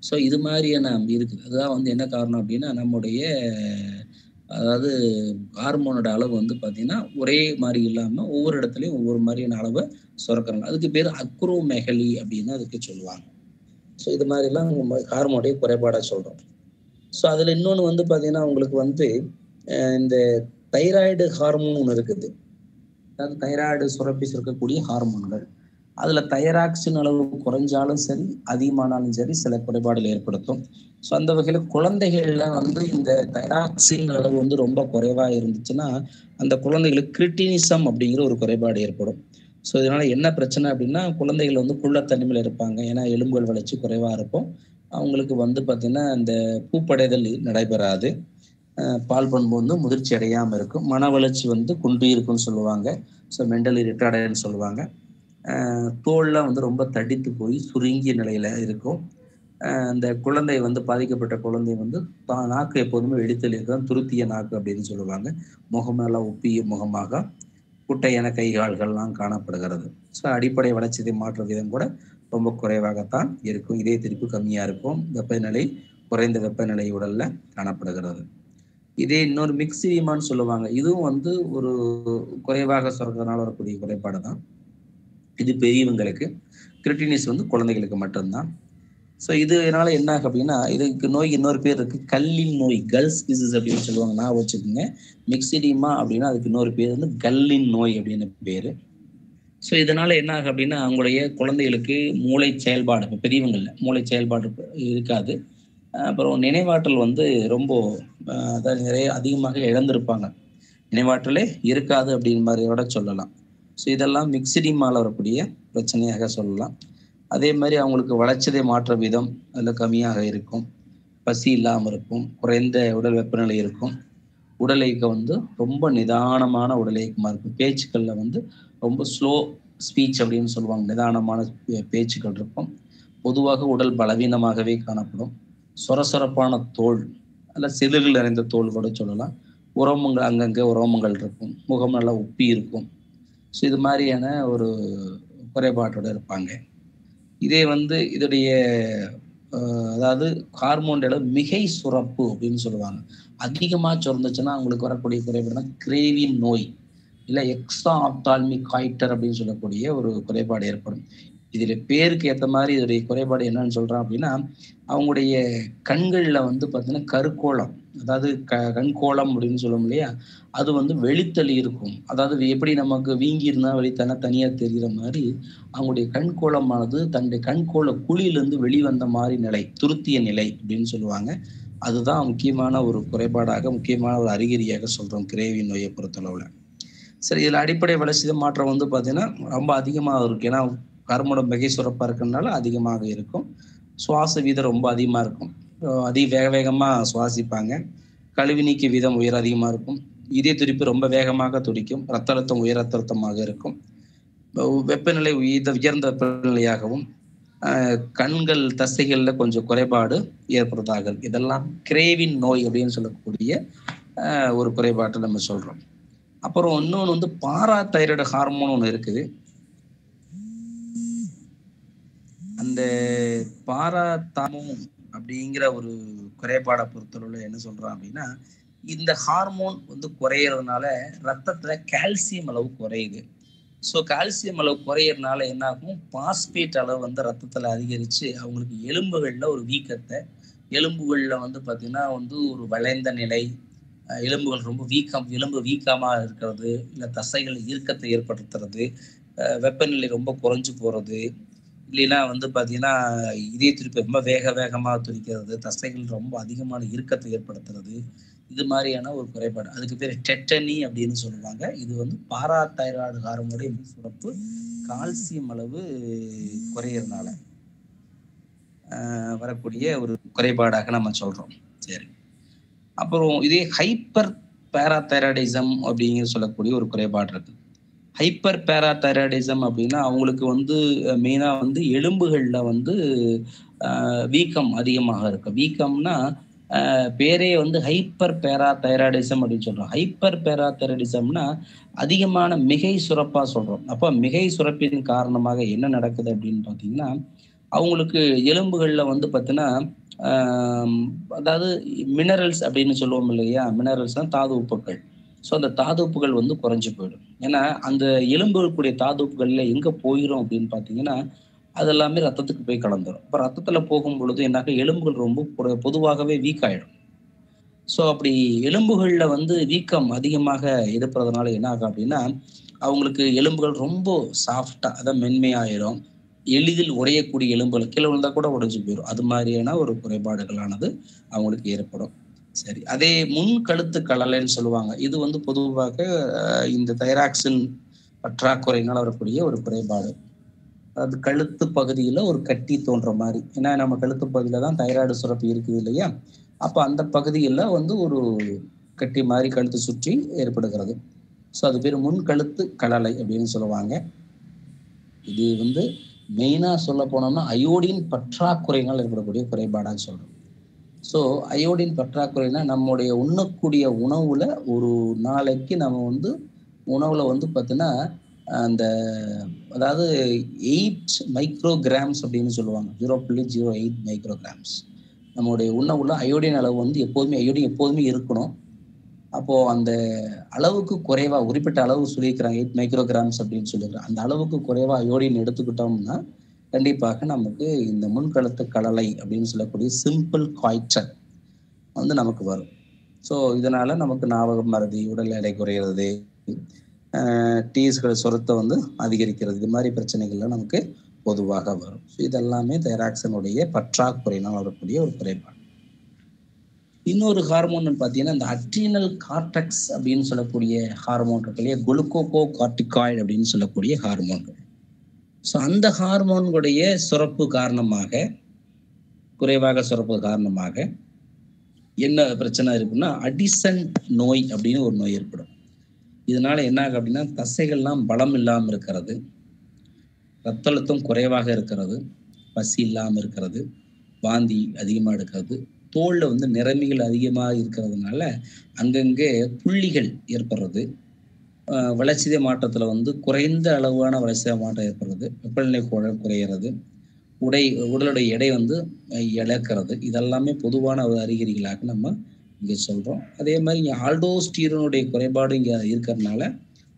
ஸோ இது மாதிரியான இருக்குது. அதுதான் வந்து என்ன காரணம் அப்படின்னா நம்முடைய அதாவது ஹார்மோனோட அளவு வந்து பார்த்தீங்கன்னா ஒரே மாதிரி இல்லாமல் ஒவ்வொரு இடத்துலையும் ஒவ்வொரு மாதிரியான அளவை சுரக்கிறாங்க. அதுக்கு பேர் அக்ரோமெகலி அப்படின்னு அதுக்கு சொல்லுவாங்க. ஸோ இது மாதிரிலாம் ஹார்மோனுடைய குறைபாடாக சொல்கிறோம். ஸோ அதில் இன்னொன்று வந்து பார்த்தீங்கன்னா உங்களுக்கு வந்து இந்த தைராய்டு ஹார்மோன் ஒன்று இருக்குது. அதாவது தைராய்டு சுரக்கக்கூடிய ஹார்மோன்கள். அதில் தைராக்சின் அளவு குறைஞ்சாலும் சரி, அதிகமானாலும் சரி சில குறைபாடுகள் ஏற்படுத்தும். ஸோ அந்த வகையில் குழந்தைகள்ல வந்து இந்த தைராக்சின் அளவு வந்து ரொம்ப குறைவாக இருந்துச்சுன்னா அந்த குழந்தைகளுக்கு கிரிட்டினிசம் அப்படிங்கிற ஒரு குறைபாடு ஏற்படும். ஸோ இதனால என்ன பிரச்சனை அப்படின்னா குழந்தைகள் வந்து குள்ளத்தன்மையில் இருப்பாங்க. ஏன்னா எலும்புகள் வளர்ச்சி குறைவாக இருக்கும். அவங்களுக்கு வந்து பார்த்தீங்கன்னா இந்த பூப்படைதல் நடைபெறாது. பால் பண்பு வந்து முதிர்ச்சி அடையாமல் இருக்கும். மன வளர்ச்சி வந்து குன்றி இருக்குன்னு சொல்லுவாங்க. ஸோ மென்டலி ரிட்டார்டுன்னு சொல்லுவாங்க. தோல்லாம் வந்து ரொம்ப தடித்து போய் சுருங்கிய நிலையில இருக்கும். அந்த குழந்தை வந்து பாதிக்கப்பட்ட குழந்தை வந்து நாக்கு எப்போதுமே வெடித்தல் இருக்கும், துருத்திய நாக்கு அப்படின்னு சொல்லுவாங்க. முகமெல்லாம் ஒப்பிய முகமாக குட்டையான கை கால்கள்லாம் காணப்படுகிறது. ஸோ அடிப்படை வளர்ச்சிதை மாற்ற விதம் கூட ரொம்ப குறைவாகத்தான் இருக்கும். இதய துடிப்பு கம்மியாக இருக்கும். வெப்பநிலை குறைந்த வெப்பநிலை உடல்ல காணப்படுகிறது. இதே இன்னொரு மிக்சிடிமான்னு சொல்லுவாங்க. இதுவும் வந்து ஒரு குறைவாக சுரக்கிறதுனால வரக்கூடிய குறைபாடு தான். இது பெரியவங்களுக்கு. கிரிட்டினிஸ் வந்து குழந்தைகளுக்கு மட்டும்தான். ஸோ இதனால என்ன ஆகும் அப்படின்னா இதுக்கு நோய் இன்னொரு பேர் இருக்கு, கல்லின் நோய், கல்ஸ் டிசீஸ் அப்படின்னு சொல்லுவாங்க. நான் வச்சுக்கோங்க. மிக்சிடிமா அப்படின்னா அதுக்கு இன்னொரு பேர் வந்து கல்லின் நோய் அப்படின்னு பேரு. ஸோ இதனால என்ன ஆகும் அப்படின்னா அவங்களுடைய குழந்தைகளுக்கு மூளை செயல்பாடு, இப்போ பெரியவங்கள்ல மூளை செயல்பாடு இருக்காது. அப்புறம் நினைவாற்றல் வந்து ரொம்ப அதாவது நிறைய அதிகமாக இழந்திருப்பாங்க. நினைவாற்றலே இருக்காது அப்படின்னு மாதிரியோட சொல்லலாம். ஸோ இதெல்லாம் மிக்சிடிமால வரக்கூடிய பிரச்சனையாக சொல்லலாம். அதே மாதிரி அவங்களுக்கு வளர்ச்சிதை மாற்ற விதம் அதில் கம்மியாக இருக்கும். பசி இல்லாமல் இருக்கும். குறைந்த உடல் வெப்பநிலை இருக்கும். உடல் இயக்கம் வந்து ரொம்ப நிதானமான உடல் இயக்கமாக இருக்கும். பேச்சுக்களில் வந்து ரொம்ப ஸ்லோ ஸ்பீச் அப்படின்னு சொல்லுவாங்க. நிதானமான பேச்சுக்கள் இருக்கும். பொதுவாக உடல் பலவீனமாகவே காணப்படும். சொரசொரப்பான தோல், அல்ல செதில்கள் நிறைந்த தோல் கூட சொல்லலாம். உரோமங்கள் அங்கங்கே உரோமங்கள் இருக்கும், முகம் நல்லா உப்பி இருக்கும். ஸோ இது மாதிரியான ஒரு குறைபாட்டோட இருப்பாங்க. இதே வந்து இதோடைய அதாவது ஹார்மோன் அளவு மிகை சுரப்பு அப்படின்னு சொல்லுவாங்க. அதிகமாக சுரந்துச்சுன்னா அவங்களுக்கு வரக்கூடிய குறைபாடு தான் கிரேவின் நோய், இல்லை எக்ஸ்ட்ரா ஆப்தால்மிக் காய்டர் அப்படின்னு சொல்லக்கூடிய ஒரு குறைபாடு ஏற்படும். இதில் பேருக்கு ஏற்ற மாதிரி இதோடைய குறைபாடு என்னன்னு சொல்கிறோம் அப்படின்னா, அவங்களுடைய கண்களில் வந்து பார்த்தீங்கன்னா கருக்கோளம், அதாவது கண்கோளம் அப்படின்னு சொல்லுவோம் இல்லையா, அது வந்து வெளித்தள்ளி இருக்கும். அதாவது எப்படி நமக்கு வீங்கி இருந்தால் வெளித்தன தனியாக தெரிகிற மாதிரி அவங்களுடைய கண்கோளமானது தன்னுடைய கண்கோள குழியிலிருந்து வெளிவந்த மாதிரி நிலை, துருத்திய நிலை அப்படின்னு சொல்லுவாங்க. அதுதான் முக்கியமான ஒரு குறைபாடாக, முக்கியமான ஒரு அறிகுறியாக சொல்கிறோம் கிரேவின் நோயை பொறுத்தளவில். சரி, இதில் அடிப்படை வளர்ச்சி மாற்றம் வந்து பார்த்தீங்கன்னா ரொம்ப அதிகமாக இருக்கும். ஏன்னா ஹார்மோன் மிகை சுரப்பாக இருக்கிறதுனால அதிகமாக இருக்கும். சுவாச வீதம் ரொம்ப அதிகமாக இருக்கும், வேக வேகமாக சுவாசிப்பாங்க. கழிவு நீக்க வீதம் அதிகமாக இருக்கும். இதய துடிப்பு ரொம்ப வேகமாக துடிக்கும். ரத்த அழுத்தம் உயர் ரத்த அழுத்தமாக இருக்கும். வெப்பநிலை உயர்ந்த வெப்பநிலையாகவும், கண்கள் தசைகளில் கொஞ்சம் குறைபாடு ஏற்படுறதாக. இதெல்லாம் கிரேவின் நோய் அப்படின்னு சொல்லக்கூடிய ஒரு குறைபாட்டை நம்ம சொல்கிறோம். அப்புறம் இன்னொன்று வந்து பாராதைராய்டு ஹார்மோன் ஒன்று இருக்குது. அந்த பாராதாமோன் அப்படிங்கிற ஒரு குறைபாடை பொறுத்தளவில் என்ன சொல்றோம் அப்படின்னா, இந்த ஹார்மோன் வந்து குறையிறதுனால ரத்தத்துல கால்சியம் அளவு குறையுது. ஸோ கால்சியம் அளவு குறையிறதுனால என்ன ஆகும், பாஸ்பேட் அளவு வந்து ரத்தத்துல அதிகரிச்சு அவங்களுக்கு எலும்புகள்ல ஒரு வீக்கத்தை, எலும்புகள்ல வந்து பார்த்தீங்கன்னா வந்து ஒரு வளைந்த நிலை, எலும்புகள் ரொம்ப எலும்பு வீக்கமா இருக்கிறது, இல்லை தசைகள் இறுக்கத்தை ஏற்படுத்துறது, வெப்பநிலை ரொம்ப குறைஞ்சு போறது, இல்லைன்னா வந்து பார்த்தீங்கன்னா இதய துடிப்பு ரொம்ப வேகமாக துடிக்கிறது, தசைகள் ரொம்ப அதிகமான இறுக்கத்தை ஏற்படுத்துறது, இது மாதிரியான ஒரு குறைபாடு. அதுக்கு பேர் டெட்டனி அப்படின்னு சொல்லுவாங்க. இது வந்து பாராதைராய்டு ஹார்மோனுடைய சுரப்பு கால்சியம் அளவு குறையிறதுனால வரக்கூடிய ஒரு குறைபாடாக நம்ம சொல்றோம். சரி, அப்புறம் இதே ஹைப்பர் பேராதைராய்டிசம் அப்படிங்கிற சொல்லக்கூடிய ஒரு குறைபாடு இருக்கு. ஹைப்பர் பேராதைராய்டிசம் அப்படின்னா அவங்களுக்கு வந்து மெயினாக வந்து எலும்புகளில் வந்து வீக்கம் அதிகமாக இருக்கு. வீக்கம்னா பேரே வந்து ஹைப்பர் பேராதைராய்டிசம் அப்படின்னு சொல்றோம். ஹைப்பர் பேராதைராய்டிசம்னா அதிகமான மிகை சுரப்பா சொல்றோம். அப்போ மிகை சுரப்பின் காரணமாக என்ன நடக்குது அப்படின்னு பார்த்தீங்கன்னா, அவங்களுக்கு எலும்புகளில் வந்து பார்த்தீங்கன்னா அதாவது மினரல்ஸ் அப்படின்னு சொல்லுவோம் இல்லையா, மினரல்ஸ் தான் தாது உப்புக்கள். ஸோ அந்த தாது உப்புகள் வந்து குறைஞ்சு போயிடும். ஏன்னா அந்த எலும்புகளுக்குரிய தாது உப்புகள்ல எங்கே போயிடும் அப்படின்னு பார்த்தீங்கன்னா, அது எல்லாமே ரத்தத்துக்கு போய் கலந்துரும். இப்போ ரத்தத்தில் போகும் பொழுது என்னாக்க எலும்புகள் ரொம்ப பொதுவாகவே வீக் ஆகிடும். ஸோ அப்படி எலும்புகளில் வந்து வீக்கம் அதிகமாக இருப்பதுனால என்ன ஆகும் அப்படின்னா, அவங்களுக்கு எலும்புகள் ரொம்ப சாஃப்டாக, அதான் மென்மையாயிரும். எளிதில் உடையக்கூடிய எலும்புகள் கீழே விழுந்தா கூட உடைஞ்சு போயிடும். அது மாதிரியான ஒரு குறைபாடுகளானது அவங்களுக்கு ஏற்படும். சரி, அதே முன் கழுத்து கழலைன்னு சொல்லுவாங்க. இது வந்து பொதுவாக இந்த தைராக்சின் பற்றாக்குறையினால் வரக்கூடிய ஒரு குறைபாடு. அது கழுத்து பகுதியில் ஒரு கட்டி தோன்ற மாதிரி. ஏன்னா நம்ம கழுத்து பகுதியில் தான் தைராய்டு சுரப்பி இருக்குது இல்லையா, அப்போ அந்த பகுதியில் வந்து ஒரு கட்டி மாதிரி கழுத்து சுற்றி ஏற்படுகிறது. ஸோ அது பேர் முன் கழுத்து கழலை அப்படின்னு சொல்லுவாங்க. இது வந்து மெயினாக சொல்ல போனோம்னா அயோடின் பற்றாக்குறையினால் ஏற்படக்கூடிய குறைபாடாக சொல்கிறோம். ஸோ அயோடின் பற்றாக்குறைனா நம்முடைய உண்ணக்கூடிய உணவுல ஒரு நாளைக்கு நம்ம வந்து உணவுல வந்து பார்த்தீங்கன்னா அந்த அதாவது 8 மைக்ரோகிராம்ஸ் அப்படின்னு சொல்லுவாங்க. 0.08 மைக்ரோகிராம்ஸ் நம்மளுடைய உணவுல அயோடின் அளவு வந்து அயோடின் எப்போதுமே இருக்கணும். அப்போ அந்த அளவுக்கு குறைவா குறிப்பிட்ட அளவு சொல்லியிருக்கிறாங்க, 8 மைக்ரோகிராம்ஸ் அப்படின்னு சொல்லியிருக்கிறாங்க. அந்த அளவுக்கு குறைவா அயோடின் எடுத்துக்கிட்டோம்னா கண்டிப்பாக நமக்கு இந்த முன்கழுத்து கழலை அப்படின்னு சொல்லக்கூடிய சிம்பிள் காய்ச்சல் வந்து நமக்கு வரும். ஸோ இதனால நமக்கு ஞாபக மறதி, உடல் எடை குறையிறது, டீஸ்கள் சுரத்தை வந்து அதிகரிக்கிறது, இது மாதிரி பிரச்சனைகள்லாம் நமக்கு பொதுவாக வரும். ஸோ இதெல்லாமே தைராக்சினுடைய பற்றாக்குறையினால் வரக்கூடிய ஒரு குறைபாடு. இன்னொரு ஹார்மோன் பார்த்தீங்கன்னா இந்த அட்ரினல் கார்டெக்ஸ் அப்படின்னு சொல்லக்கூடிய ஹார்மோன் இருக்கு இல்லையா, குளுக்கோகோ கார்டிகாய்டு அப்படின்னு சொல்லக்கூடிய ஹார்மோன்கள். ஸோ அந்த ஹார்மோன்களுடைய சுரப்பு காரணமாக, குறைவாக சுரப்பு காரணமாக என்ன பிரச்சனை இருக்குன்னா அடிசன் நோய் அப்படின்னு ஒரு நோய் ஏற்படும். இதனால என்ன ஆகும் அப்படின்னா தசைகள்லாம் பலம் இல்லாமல் இருக்கிறது, ரத்த அழுத்தம் குறைவாக இருக்கிறது, பசி இல்லாமல் இருக்கிறது, வாந்தி அதிகமாக எடுக்கிறது, தோல்ல வந்து நிறமிகள் அதிகமாக இருக்கிறதுனால அங்கங்கே புள்ளிகள் ஏற்படுறது. வளர்ச்சிதை மாற்றத்துல வந்து குறைந்த அளவான வளர்ச்சிதை மாற்றம் ஏற்படுறது, வெப்பநிலை குறையிறது, உடலுடைய எடை வந்து இழக்கிறது. இதெல்லாமே பொதுவான அறிகுறிகளாக நம்ம இங்க சொல்றோம். அதே மாதிரி இங்க ஆல்டோஸ்டீரோனுடைய குறைபாடு இங்க இருக்கிறதுனால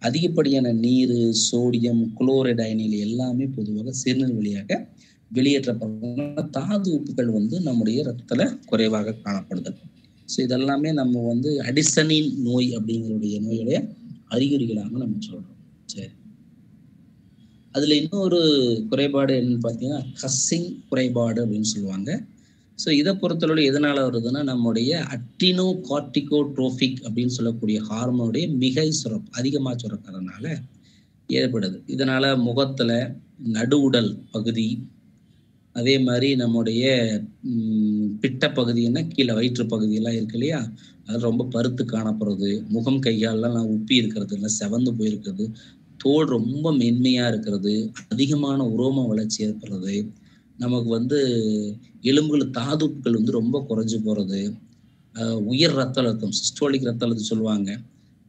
அதிகப்படியான நீர், சோடியம், குளோரைடு அயனிகள் எல்லாமே பொதுவாக சிறுநீர் வழியாக வெளியேற்றப்படுறதுனால தாது உப்புகள் வந்து நம்முடைய ரத்தத்துல குறைவாக காணப்படுது. ஸோ இதெல்லாமே நம்ம வந்து அடிசனின் நோய் அப்படிங்கிறடைய நோயுடைய அறிகுறிகளாக நம்ம சொல்றோம். சரி, அதுல இன்னொரு குறைபாடு என்னன்னு பார்த்தீங்கன்னா கஸ்ஸிங் குறைபாடு அப்படின்னு சொல்லுவாங்க. ஸோ இதை பொறுத்தளவு எதனால வருதுன்னா நம்முடைய அக்டினோ கார்டிகோட்ரோபிக் அப்படின்னு சொல்லக்கூடிய ஹார்மோனுடைய மிகை சுரப்பு அதிகமாக சுரக்கிறதுனால ஏற்படுது. இதனால முகத்துல நடுவுடல் பகுதி, அதே மாதிரி நம்முடைய பிட்ட பகுதின்னா கீழே வயிற்று பகுதியெல்லாம் இருக்கு இல்லையா, அது ரொம்ப பருத்து காணப்படுறது, முகம் கைகாலெல்லாம் உப்பி இருக்கிறது, இல்லை செவந்து போயிருக்கிறது, தோல் ரொம்ப மென்மையா இருக்கிறது, அதிகமான உரோம வளர்ச்சி ஏற்படுறது, நமக்கு வந்து எலும்புகள் தாதுப்புகள் வந்து ரொம்ப குறைஞ்சு போறது, உயர் ரத்த அழுத்தம் சிஸ்டோலிக் ரத்த அழுத்தம் சொல்லுவாங்க,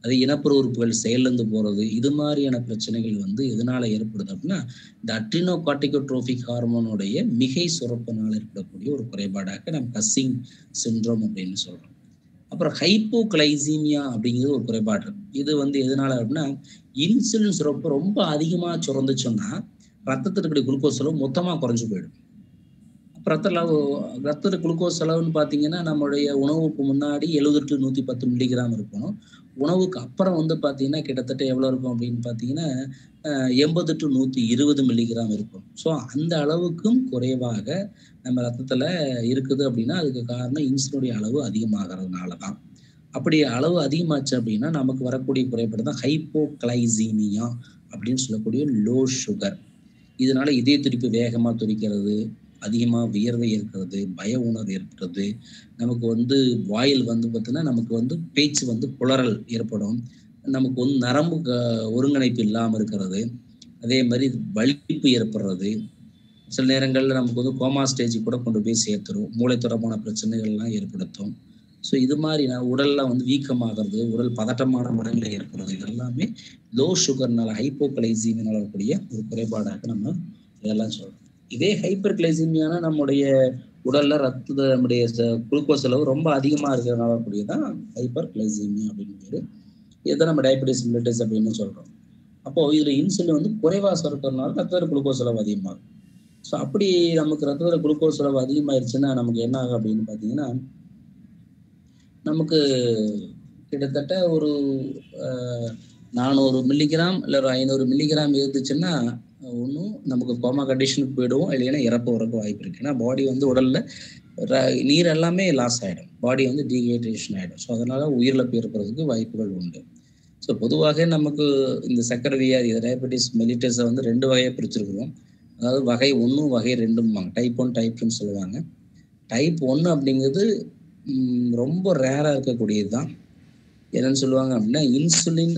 அது இனப்புற உறுப்புகள் செயலிழந்து போறது, இது மாதிரியான பிரச்சனைகள் வந்து எதனால ஏற்படுது அப்படின்னா இந்த அட்ரினோ கார்டிகோட்ரோபிக் ஹார்மோனுடைய மிகை சுரப்பினால் ஏற்படக்கூடிய ஒரு குறைபாடாக நம்ம கஸ்ஸிங் சிண்ட்ரோம் அப்படின்னு சொல்றோம். அப்புறம் ஹைப்போகிளைசீமியா அப்படிங்கிறது ஒரு குறைபாடு. இது வந்து எதனால அப்படின்னா இன்சுலின் சுரப்பு ரொம்ப அதிகமா சுரந்துச்சோன்னா ரத்தத்தில் இருக்கக்கூடிய குளுக்கோஸ் அளவு மொத்தமா குறைஞ்சு போயிடும். ரத்தத்தில் குளுக்கோஸ் அளவுன்னு பார்த்தீங்கன்னா நம்மளுடைய உணவுக்கு முன்னாடி 70 to 110 மில்லிகிராம் இருக்கணும். உணவுக்கு அப்புறம் வந்து பார்த்தீங்கன்னா கிட்டத்தட்ட எவ்வளோ இருக்கும் அப்படின்னு பார்த்தீங்கன்னா 80 to 120 மில்லிகிராம் இருக்கும். ஸோ அந்த அளவுக்கும் குறைவாக நம்ம ரத்தத்தில் இருக்குது அப்படின்னா அதுக்கு காரணம் இன்சுலினுடைய அளவு அதிகமாகிறதுனால தான். அப்படி அளவு அதிகமாச்சு அப்படின்னா நமக்கு வரக்கூடிய குறைபாடு தான் ஹைப்போகிளைசீமியா அப்படின்னு சொல்லக்கூடிய லோ சுகர். இதனால இதய துடிப்பு வேகமாக துடிக்கிறது, அதிகமாக வியர்வை ஏற்படுறது, பய உணர்வு ஏற்படுறது, நமக்கு வந்து வாயில் வந்து பார்த்தீங்கன்னா நமக்கு வந்து பேச்சு வந்து குளறல் ஏற்படும், நமக்கு வந்து நரம்பு ஒருங்கிணைப்பு இல்லாமல் இருக்கிறது, அதே மாதிரி வலிப்பு ஏற்படுறது, சில நேரங்களில் நமக்கு வந்து கோமா ஸ்டேஜ் கூட கொண்டு போய் சேர்த்துரும், மூளை தொடர்பான பிரச்சனைகள்லாம் ஏற்படுத்தும். ஸோ இது மாதிரி உடல்லாம் வந்து வீக்கமாகிறது, உடல் பதட்டமான மனநிலை ஏற்படுறது, இதெல்லாமே லோ சுகர்னால ஹைப்போகிளைசீமியால வரக்கூடிய ஒரு குறைபாடாக நம்ம இதெல்லாம் சொல்றோம். இதே ஹைப்பர் கிளைசீமியானா நம்முடைய உடல்ல நம்முடைய குளுக்கோஸ் அளவு ரொம்ப அதிகமா இருக்கிறதுனால வரக்கூடியதான் ஹைப்பர் கிளைசீமியா அப்படின்னு பேரு. இதுதான் நம்ம டயபெட்டிஸ் மிலிட்டஸ் அப்படின்னு சொல்றோம். அப்போ இதுல இன்சுலின் வந்து குறைவா சுரக்கிறதுனால ரத்தத்தில் குளுக்கோஸ் அளவு அதிகமாகும். ஸோ அப்படி நமக்கு ரத்தத்தில் குளுக்கோஸ் அளவு அதிகமாயிருச்சுன்னா நமக்கு என்ன ஆகும் அப்படின்னு பார்த்தீங்கன்னா நமக்கு கிட்டத்தட்ட ஒரு 400 மில்லிகிராம் இல்லை ஒரு 500 மில்லிகிராம் இருந்துச்சுன்னா ஒன்றும் நமக்கு கோமா கண்டிஷனுக்கு போயிடுவோம், இல்லைன்னா இறப்பு வரக்கு வாய்ப்பு இருக்கு. ஏன்னா பாடி வந்து உடல்ல நீர் எல்லாமே லாஸ் ஆகிடும், பாடி வந்து டீஹைட்ரேஷன் ஆகிடும். ஸோ அதனால உயிரிழப்பு ஏற்படுறதுக்கு வாய்ப்புகள் உண்டு. ஸோ பொதுவாக நமக்கு இந்த சக்கரை வியாதி டயபெட்டிஸ் மெலிட்டஸை வந்து 2 வகையாக பிரிச்சிருக்கிறோம். அதாவது வகை 1 வகை 2 டைப் 1 டைப் 2 சொல்லுவாங்க. டைப் 1 அப்படிங்கிறது ரொம்ப ரேராக இருக்கக்கூடியது தான். என்னன்னு சொல்லுவாங்க அப்படின்னா இன்சுலின்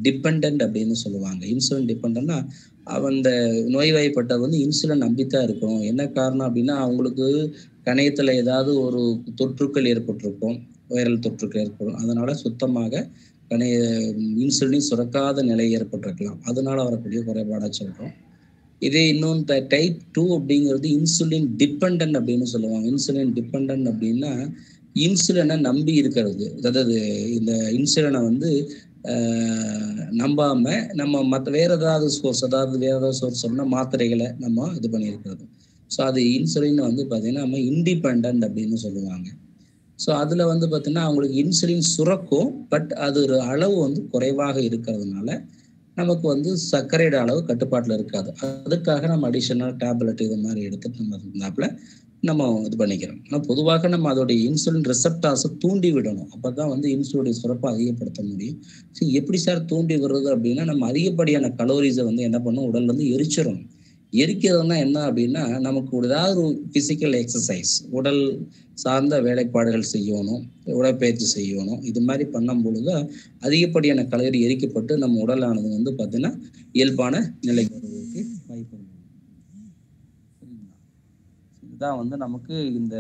டிபெண்ட் அப்படின்னு சொல்லுவாங்க. இன்சுலின் டிபெண்ட்னா அந்த நோய்வாய்ப்பட்டது வந்து இன்சுலின் நம்பித்தான் இருக்கணும். என்ன காரணம் அப்படின்னா அவங்களுக்கு கணையத்தில் ஏதாவது ஒரு தொற்றுக்கள் ஏற்பட்டிருக்கும், வைரல் தொற்றுக்கள் ஏற்படும், அதனால சுத்தமாக இன்சுலின் சுரக்காத நிலை ஏற்பட்டிருக்கலாம், அதனால வரக்கூடிய குறைபாடாக சொல்கிறோம். இதே இன்னொன்று டைப் 2 அப்படிங்கிறது இன்சுலின் டிபெண்ட் அப்படின்னு சொல்லுவாங்க. இன்சுலின் டிபெண்ட் அப்படின்னா இன்சுலினை நம்பி இருக்கிறது, அதாவது இந்த இன்சுலினை வந்து நம்பாம நம்ம வேற ஏதாவது சோர்ஸ் அப்படின்னா மாத்திரைகளை நம்ம இது பண்ணியிருக்கிறது. ஸோ அது இன்சுலின் வந்து பார்த்தீங்கன்னா நம்ம இன்டிபெண்ட் அப்படின்னு சொல்லுவாங்க. ஸோ அதில் வந்து பார்த்தீங்கன்னா அவங்களுக்கு இன்சுலின் சுரக்கும், பட் அது ஒரு அளவு வந்து குறைவாக இருக்கிறதுனால நமக்கு வந்து சர்க்கரையோட அளவு கட்டுப்பாட்டில் இருக்காது. அதுக்காக நம்ம அடிஷனல் டேப்லெட் இது மாதிரி எடுத்துட்டு நம்ம இருந்தாப்புல நம்ம இது பண்ணிக்கிறோம். ஆனால் பொதுவாக நம்ம அதோடைய இன்சுலின் ரிசப்டாஸை தூண்டி விடணும், அப்போ தான் வந்து இன்சுலினுடைய சுரப்பை அதிகப்படுத்த முடியும். ஸோ எப்படி சார் தூண்டி விடுறது அப்படின்னா நம்ம அதிகப்படியான கலோரிஸை வந்து என்ன பண்ணணும், உடல் வந்து எரிச்சிடணும். எரிக்கிறதுனா என்ன அப்படின்னா நமக்கு ஏதாவது ஒரு ஃபிசிக்கல் எக்ஸசைஸ், உடல் சார்ந்த வேலைப்பாடுகள் செய்யணும், உடற்பயிற்சி செய்யணும். இது மாதிரி பண்ணும் பொழுது அதிகப்படியான கலோரி எரிக்கப்பட்டு நம்ம உடலானது வந்து பார்த்தீங்கன்னா இயல்பான நிலைக்கு வருவதற்கு வாய்ப்பு. இதுதான் வந்து நமக்கு இந்த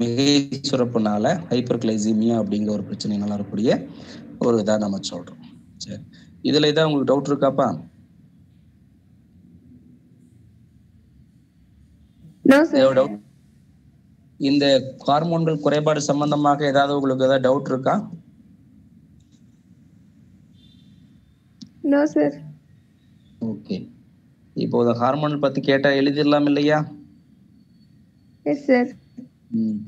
மிகை சுரப்புனால ஹைப்பர்கிளைசீமியா அப்படிங்கிற ஒரு பிரச்சனைனால வரக்கூடிய ஒரு இதா நம்ம சொல்றோம். சரி, இதுல ஏதாவது உங்களுக்கு டவுட் இருக்காப்பா? No sir. டவுட்? இந்த ஹார்மோன்கள் குறைபாடு சம்பந்தமாக ஏதாவது உங்களுக்கு ஏதாவது டவுட் இருக்கா? No sir. ஓகே, இப்போ இந்த ஹார்மோன் பத்தி கேட்டா எழுதிடலாம் இல்லையா? Yes sir.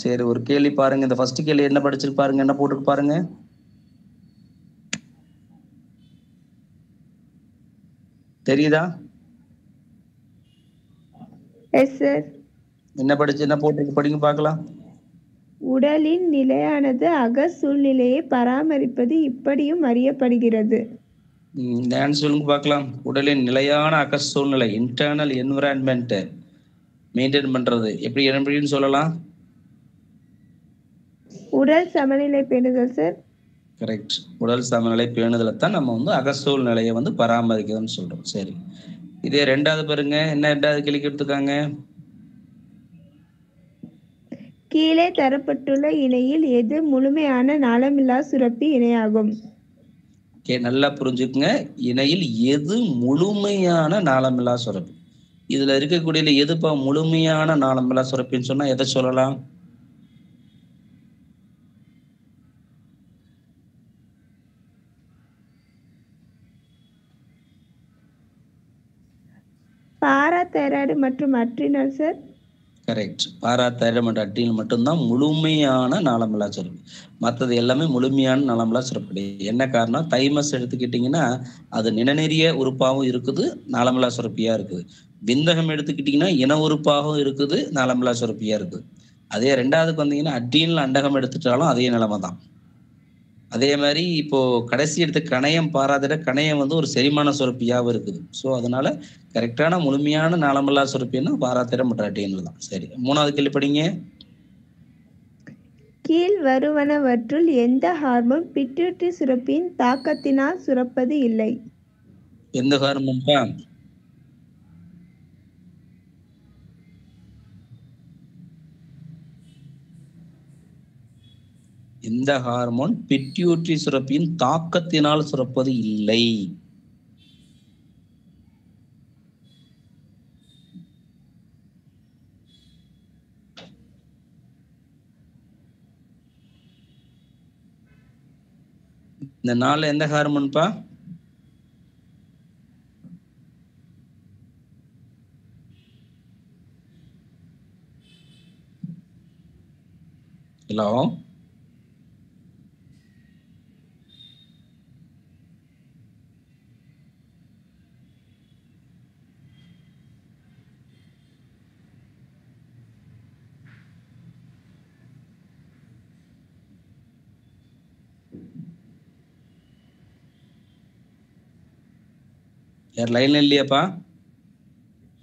சரி, ஒரு கேள்வி பாருங்க. இந்த ஃபர்ஸ்ட் கேள்வி என்ன படிச்சிருக்கு பாருங்க, என்ன போட்டுருக்கு பாருங்க. தெரியுதா? Yes sir. என்ன போட்டிருக்கு படிங்க பார்க்கலாம். உடலின் நிலையானது அக சூழ்நிலையை பராமரிப்பது இப்படியும் அறியப்படுகிறது. இந்த ஆன்சர் சொல்லுங்க பார்க்கலாம். உடலின் நிலையான அக சூழ்நிலை, இன்டர்னல் என்விரான்மெண்ட் மெயின்டைன் பண்றது எப்படின்னு சொல்லலாம். உடல் சமநிலை பேணுதல் சார். கரெக்ட், உடல் சமநிலை பேணுதலை தான் நம்ம வந்து அக சூழ்நிலையை வந்து பராமரிக்கிறதுன்னு சொல்றோம். சரி, இதே ரெண்டாவது பாருங்க, என்ன ரெண்டாவது கேள்வி எடுத்துக்காங்க. கீழே தரப்பட்டுள்ள இணையில் எது முழுமையான நாளமில்லா சுரப்பி இணையாகும்? நல்லா புரிஞ்சுக்குங்க. இணையில் எது முழுமையான நாளமில்லா சுரப்பி? இதுல இருக்கக்கூடிய எதுப்பா முழுமையான நாளமில்லா சுரப்பின்னு சொன்னா எதை சொல்லலாம்? பாராதைராய்டு மற்றும் அட்ரினல் சார். கரெக்ட், பாராதைராய்டு மற்றும் அட்ரினல் மட்டும்தான் முழுமையான நாளமில்லா சுரப்பி. மற்றது எல்லாமே முழுமையான நாளமில்லா சுரப்பி. என்ன காரணம்? தைமஸ் எடுத்துக்கிட்டீங்கன்னா அது நிணநீரிய உறுப்பாகவும் இருக்குது, நாளமில்லா சுரப்பியா இருக்குது. விந்தகம் எடுத்துக்கிட்டீங்கன்னா இன உறுப்பாகவும் இருக்குது, நாளமில்லா சுரப்பியா இருக்குது. அதே ரெண்டாவதுக்கு வந்தீங்கன்னா அட்ரினல் அண்டகம் எடுத்துட்டாலும் அதே நிலைமை தான். அதே மாதிரி இப்போ கடைசி எடுத்த கணையம் பாராதைராய்டு, கணையம் வந்து ஒரு செரிமான சுரப்பியாகவும் இருக்குது. ஸோ அதனால கரெக்டான முழுமையான நாளமில்லா சுரப்பின்னா பாராதைராய்டு மற்றும் அட்ரினல் தான். சரி, மூணாவது கேள்வி படிங்க. கீழ் வருவனவற்றுள் எந்த ஹார்மோன் பிட்யூட்டரி சுரப்பியின் தாக்கத்தினால் சுரப்பது இல்லை? எந்த ஹார்மோன்ப்பா? இந்த ஹார்மோன் பிட்யூட்டரி சுரப்பியின் தாக்கத்தினால் சுரப்பது இல்லை. இந்த நாலு எந்த ஹார்மோன்ப்பா? ஹலோ, யார் லைன்ல இல்லையாப்பா?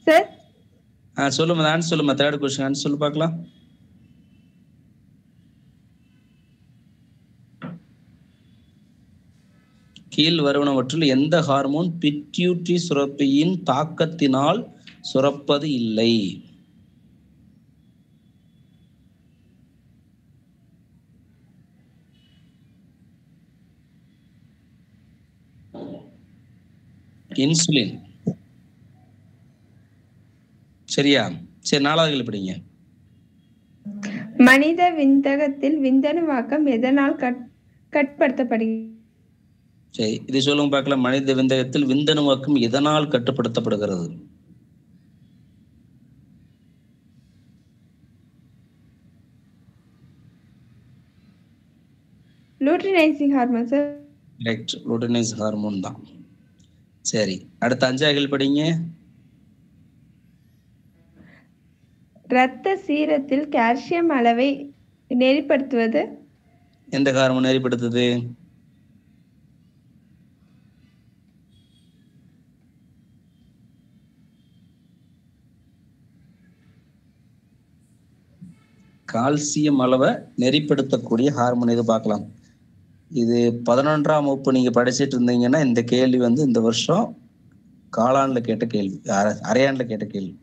சார். சொல்லுமா, ஆன்சர் சொல்லுமா. தேர்ட் கொஸ்டின் ஆன்சர் சொல்லு பார்க்கலாம். கீழ் வருவனவற்றில் எந்த ஹார்மோன் பிட்யூட்டரி சுரப்பியின் தாக்கத்தினால் சுரப்பது இல்லை? இன்சுலின். சரியா? சரி, நாலாவது கேள்வி படிங்க. மனித விந்தகத்தில் விந்தணுவாக்கம் எதனால் கட்டுப்படுத்தப்படுகிறது? சரி, இது சொல்லுங்க பார்க்கலாம். மனித விந்தகத்தில் விந்தணுவாக்கம் எதனால் கட்டுப்படுத்தப்படுகிறது? Luteinizing hormone sir. Correct, luteinize hormone தான். சரி, அடுத்த அஞ்சாவது கேள்வி படிங்க. இரத்த சீரத்தில் கால்சியம் அளவை நெறிப்படுத்துவது எந்த ஹார்மோன் நெறிப்படுத்துது? கால்சியம் அளவை நெறிப்படுத்தக்கூடிய ஹார்மோன் எது பார்க்கலாம். இது 11ஆம் வகுப்பு நீங்க படிச்சுட்டு இருந்தீங்கன்னா இந்த கேள்வி வந்து இந்த வருஷம் காலாண்டுல கேட்ட கேள்வி, அரையாண்டுல கேட்ட கேள்வி.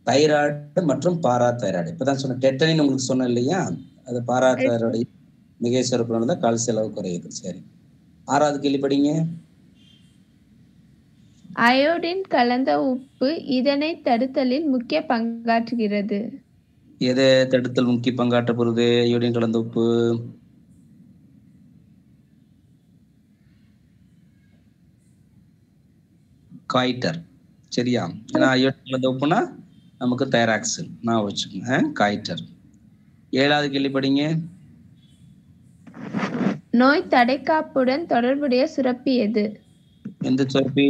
தைராய்டு மற்றும் பாரா தைராய்டு. இப்பதான் சொன்ன டெட்டனின் உங்களுக்கு சொன்னேன் இல்லையா, அது பாரா தைராய்டு மிகை சுரப்புல கால்சியம் அளவு குறையுது. சரி, 6வது கேள்வி படிங்க. அயோடின் கலந்த உப்பு இதனை தடுத்தலில் முக்கிய பங்காற்றுகிறது. எதை தடுத்தல் முக்கிய பங்காற்ற போறது? அயோடின் கலந்த உப்பு காய்டர். சரியா? ஏன்னா அயோடின் கலந்த உப்புனா நமக்கு தைராக்சின், நான் வச்சுக்கோங்க காய்டர். 7வது கேள்வி படிங்க. நோய் தடைக்காப்புடன் தொடர்புடைய சுரப்பி எது? எந்த சுரப்பி?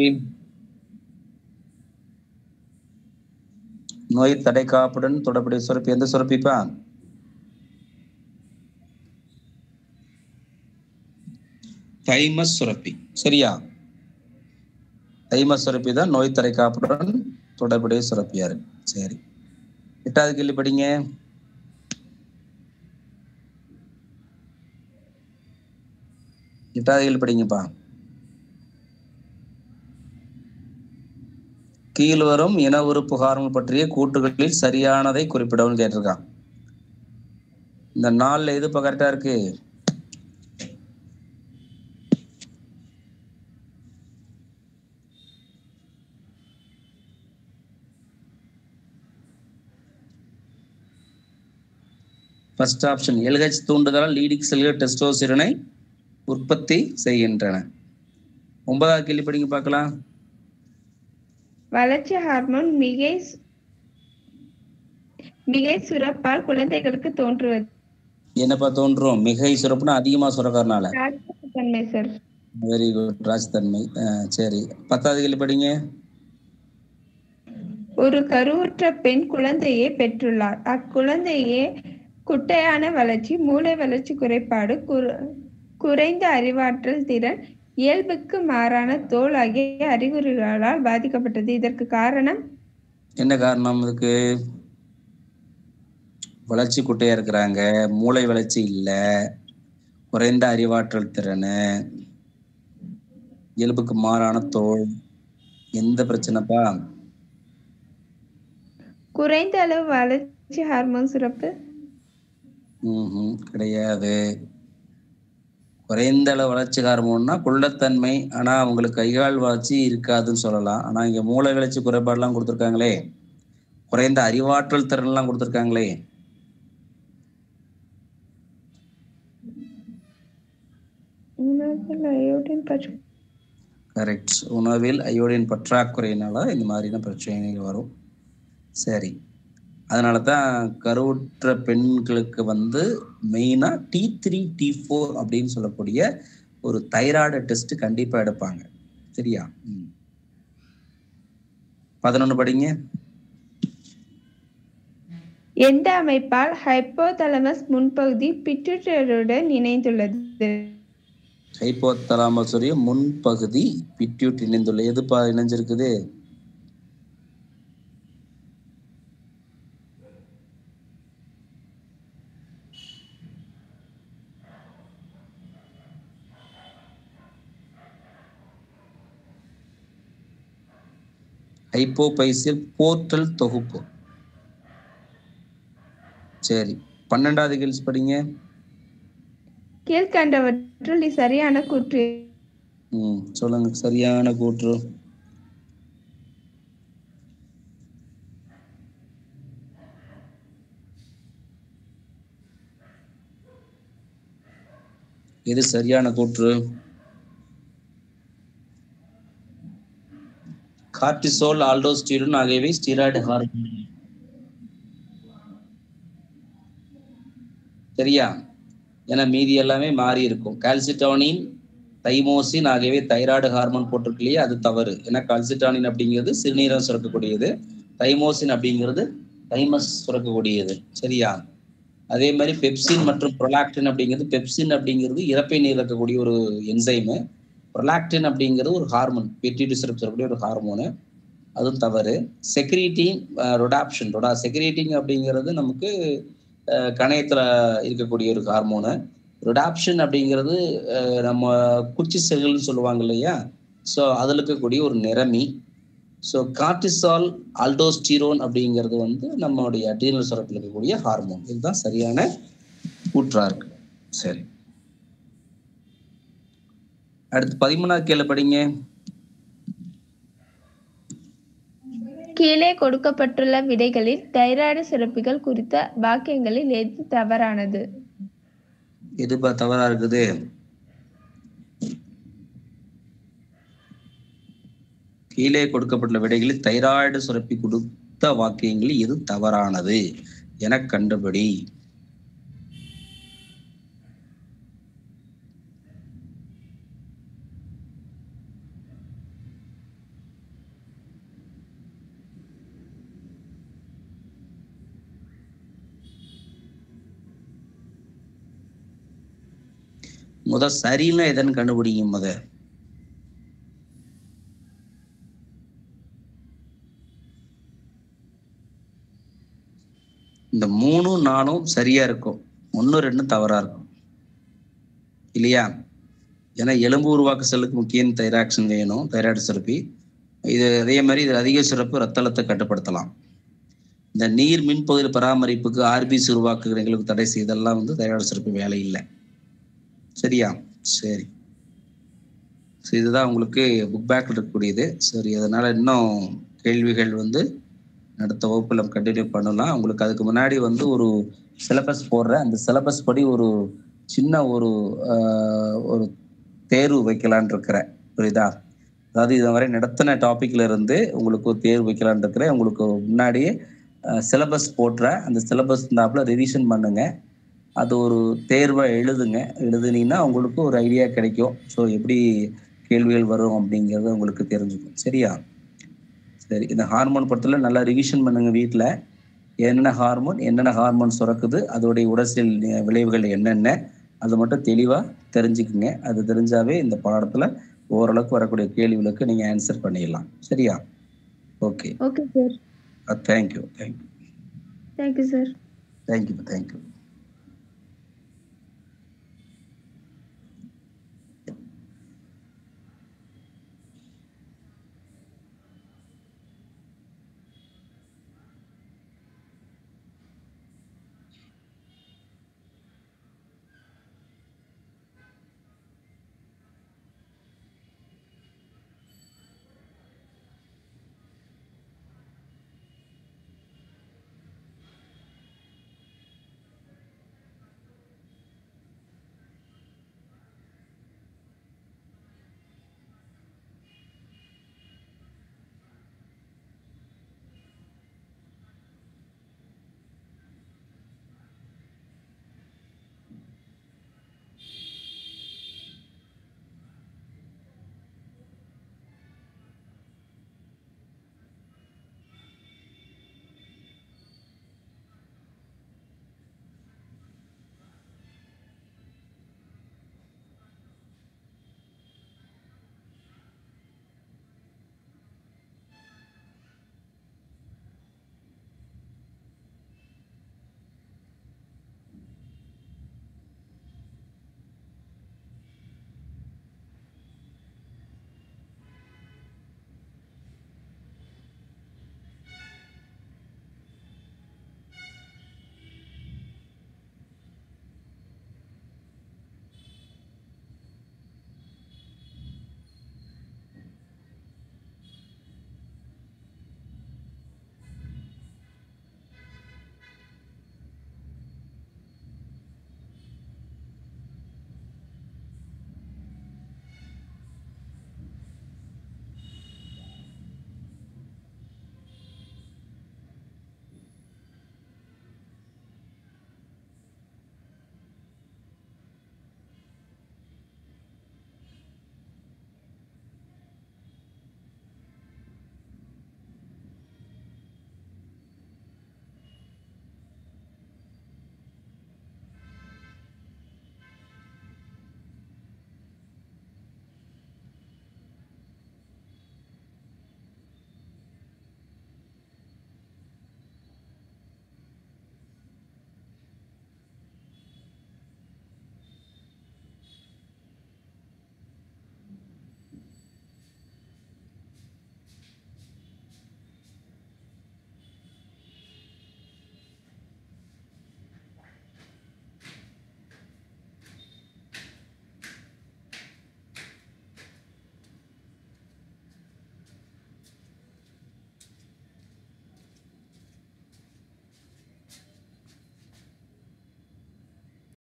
நோய் தடைக்காப்புடன் தொடர்புடைய சுரப்பி எந்த சுரப்பிப்பா? தைமஸ் சுரப்பி. சரியா? தைமஸ் சுரப்பி தான் நோய் தடைக்காப்புடன் தொடர்புடைய சுரப்பியா இருக்கு. சரி, 8வது கேள்வி படிங்க. படிங்கப்பா. கீழ் வரும் இன உறுப்பு ஹார்மோன் பற்றிய கூற்றுகளில் சரியானதை குறிப்பிடவும் கேட்டிருக்கான். இந்த 4ல எது இப்ப கரெக்டா இருக்கு? ஃபர்ஸ்ட் ஆப்ஷன், LH தூண்டுதலால் லீடிங் செல்கள் டெஸ்டோஸ்டிரோனை உற்பத்தி செய்கின்றன. 9வது கேள்வி படிங்க பார்க்கலாம். வளர்ச்சி ஹார்மோன் மிகை சுரப்பால் குழந்தைகளுக்கு தோன்றுவது. என்னப்பா தோன்றும்? மிகை சுரப்புனா அதிகமா சுரக்கறனால. தன்மை சார். Very good, ராஜ்தன்மை. சரி, 10வது கேள்வி படிங்க. ஒரு கருவுற்ற பெண் குழந்தையை பெற்றுள்ளார். அக்குழந்தையே குட்டையான வளர்ச்சி, மூளை வளர்ச்சி குறைபாடு, குறைந்த அறிவாற்றல் திறன், இயல்புக்கு மாறான தோல் ஆகிய அறிகுறிகளால் பாதிக்கப்பட்டது. இதற்கு காரணம் என்ன? காரணம் இதுக்கு? வளர்ச்சி குட்டையா இருக்கிறாங்க, மூளை வளர்ச்சி இல்ல, குறைந்த அறிவாற்றல் திறன், இயல்புக்கு மாறான தோல். எந்த பிரச்சனைப்பா? குறைந்த அளவு வளர்ச்சி ஹார்மோன் சுரப்பு கிடையாது. குறைந்த அளவு வளர்ச்சி ஹார்மோன்னா குள்ளத்தன்மை, ஆனா அவங்களுக்கு கைகால் வளர்ச்சி இருக்காதுன்னு சொல்லலாம். ஆனா இங்க மூளை வளர்ச்சி குறைபாடுலாம் கொடுத்துருக்காங்களே, குறைந்த அறிவாற்றல் திறன் எல்லாம் கொடுத்துருக்காங்களே. கரெக்ட், உணவில் அயோடின் பற்றாக்குறையினால இந்த மாதிரியான பிரச்சனைகள் வரும். சரி, அதனாலதான் கருவுற்ற பெண்களுக்கு மெயினா T3 T4 அப்படின்னு சொல்லக்கூடிய ஒரு தைராய்டு டெஸ்ட் கண்டிப்பா எடுப்பாங்க. சரியா? 11 படிங்க. எந்த அமைப்பால் ஹைப்போதலமஸ் முன்பகுதி பிட்யூட்டரியுடன் இணைந்துள்ளது? ஹைப்போதலாமஸ் முன்பகுதி பிட்யூட் இணைந்துள்ள எதுப்பா இணைஞ்சிருக்குது? ஹைப்போபைசியல் போர்ட்டல் தொகுப்பு. சரி, 12வது கேள்வி படிங்க. கீழ்கண்டவற்றுள் சரியான கூற்று. சொல்லுங்க, சரியான கூற்று. எது சரியான கூற்று? கார்டிசோல், ஆல்டோஸ்டிரோன் ஆகியவை ஸ்டீராய்டு ஹார்மோன். சரியா? ஏன்னா மீதி எல்லாமே மாறி இருக்கும். கால்சிட்டோனின், தைமோசின் ஆகியவை தைராய்டு ஹார்மோன் போட்டிருக்கு இல்லையா, அது தவறு. ஏன்னா கால்சிட்டோனின் அப்படிங்கிறது சிறுநீரம் சுரக்கக்கூடியது, தைமோசின் அப்படிங்கிறது தைமஸ் சுரக்கக்கூடியது. சரியா? அதே மாதிரி பெப்சின் மற்றும் ப்ரொலாக்டின் அப்படிங்கிறது, பெப்சின் அப்படிங்கிறது இறப்பை நீர் இருக்கக்கூடிய ஒரு என்சைமு, ப்ரொலாக்டின் அப்படிங்கிறது ஒரு ஹார்மோன், பிட்யூட்டரி சிரப் சொல்லக்கூடிய ஒரு ஹார்மோனு, அதுவும் தவறு. செக்ரீட்டிங் ரொடாப்ஷன், செக்ரீட்டிங் அப்படிங்கிறது நமக்கு கணையத்துல இருக்கக்கூடிய ஒரு ஹார்மோனு. ரொடாப்ஷன் அப்படிங்கிறது நம்ம குச்சி செல்கள்னு சொல்லுவாங்க இல்லையா, ஸோ அதில் இருக்கக்கூடிய ஒரு நிறமி. ஸோ கார்டிசால், ஆல்டோஸ்டிரோன் அப்படிங்கிறது வந்து நம்மளுடைய அட்ரினல் சுரப்பில் இருக்கக்கூடிய ஹார்மோன். இதுதான் சரியான கூற்றா இருக்கு. சரி, அடுத்து 13வது கேள்வி படிங்க. கீழே கொடுக்கப்பட்டுள்ள விடைகளில் தைராய்டு சுரப்பிகள் குறித்த வாக்கியங்களில் எது தவறானது? எது தவறா இருக்குது? கீழே கொடுக்கப்பட்டுள்ள விடைகளில் தைராய்டு சுரப்பி கொடுத்த வாக்கியங்களில் எது தவறானது என கண்டுபிடி. சரின்னா எதன்னு கண்டுபிடிங்க. இந்த 3 4 சரியா இருக்கும், 1 2 தவறா இருக்கும் இல்லையா? ஏன்னா எலும்பு உருவாக்க செல்லுக்கு முக்கியம் தைராக்சின் வேணும், தைராய்டு சுரப்பி. இது அதே மாதிரி இது அதிக சுரப்பு ரத்த அழுத்தத்தை கட்டுப்படுத்தலாம். இந்த நீர் மின்பகுதியில் பராமரிப்புக்கு ஆர்பிசி உருவாக்குகிறவங்களுக்கு தடை செய்தெல்லாம் வந்து தைராய்டு சுரப்பி வேலை இல்லை. சரியா? சரி, இதுதான் உங்களுக்கு புக் பேக்கில் இருக்கக்கூடியது. சரி, அதனால இன்னும் கேள்விகள் வந்து அடுத்த வகுப்புல கண்டினியூ பண்ணலாம். உங்களுக்கு அதுக்கு முன்னாடி வந்து ஒரு சிலபஸ் போடுறேன். அந்த சிலபஸ் படி ஒரு சின்ன ஒரு தேர்வு வைக்கலான் இருக்கிறேன். புரியுதா? அதாவது இதுவரை நடத்தின டாபிக்ல இருந்து உங்களுக்கு ஒரு தேர்வு வைக்கலான் இருக்கிறேன். உங்களுக்கு முன்னாடியே சிலபஸ் போட்டுறேன். அந்த சிலபஸ் இருந்தாப்புல ரிவிஷன் பண்ணுங்க. அது ஒரு தேர்வை எழுதுனீங்கன்னா உங்களுக்கு ஒரு ஐடியா கிடைக்கும். ஸோ எப்படி கேள்விகள் வரும் அப்படிங்கிறது உங்களுக்கு தெரிஞ்சுக்கும். சரியா? சரி, இந்த ஹார்மோன் படத்தில் நல்லா ரிவிஷன் பண்ணுங்க வீட்டில். என்னென்ன ஹார்மோன் சுரக்குது, அதோடைய உடற்செயல் விளைவுகள் என்னென்ன, அது மட்டும் தெளிவாக தெரிஞ்சுக்குங்க. அது தெரிஞ்சாவே இந்த பாடத்தில் ஓரளவுக்கு வரக்கூடிய கேள்விகளுக்கு நீங்கள் ஆன்சர் பண்ணிடலாம். சரியா? Okay okay sir. Thank you. Thank you sir. Thank you.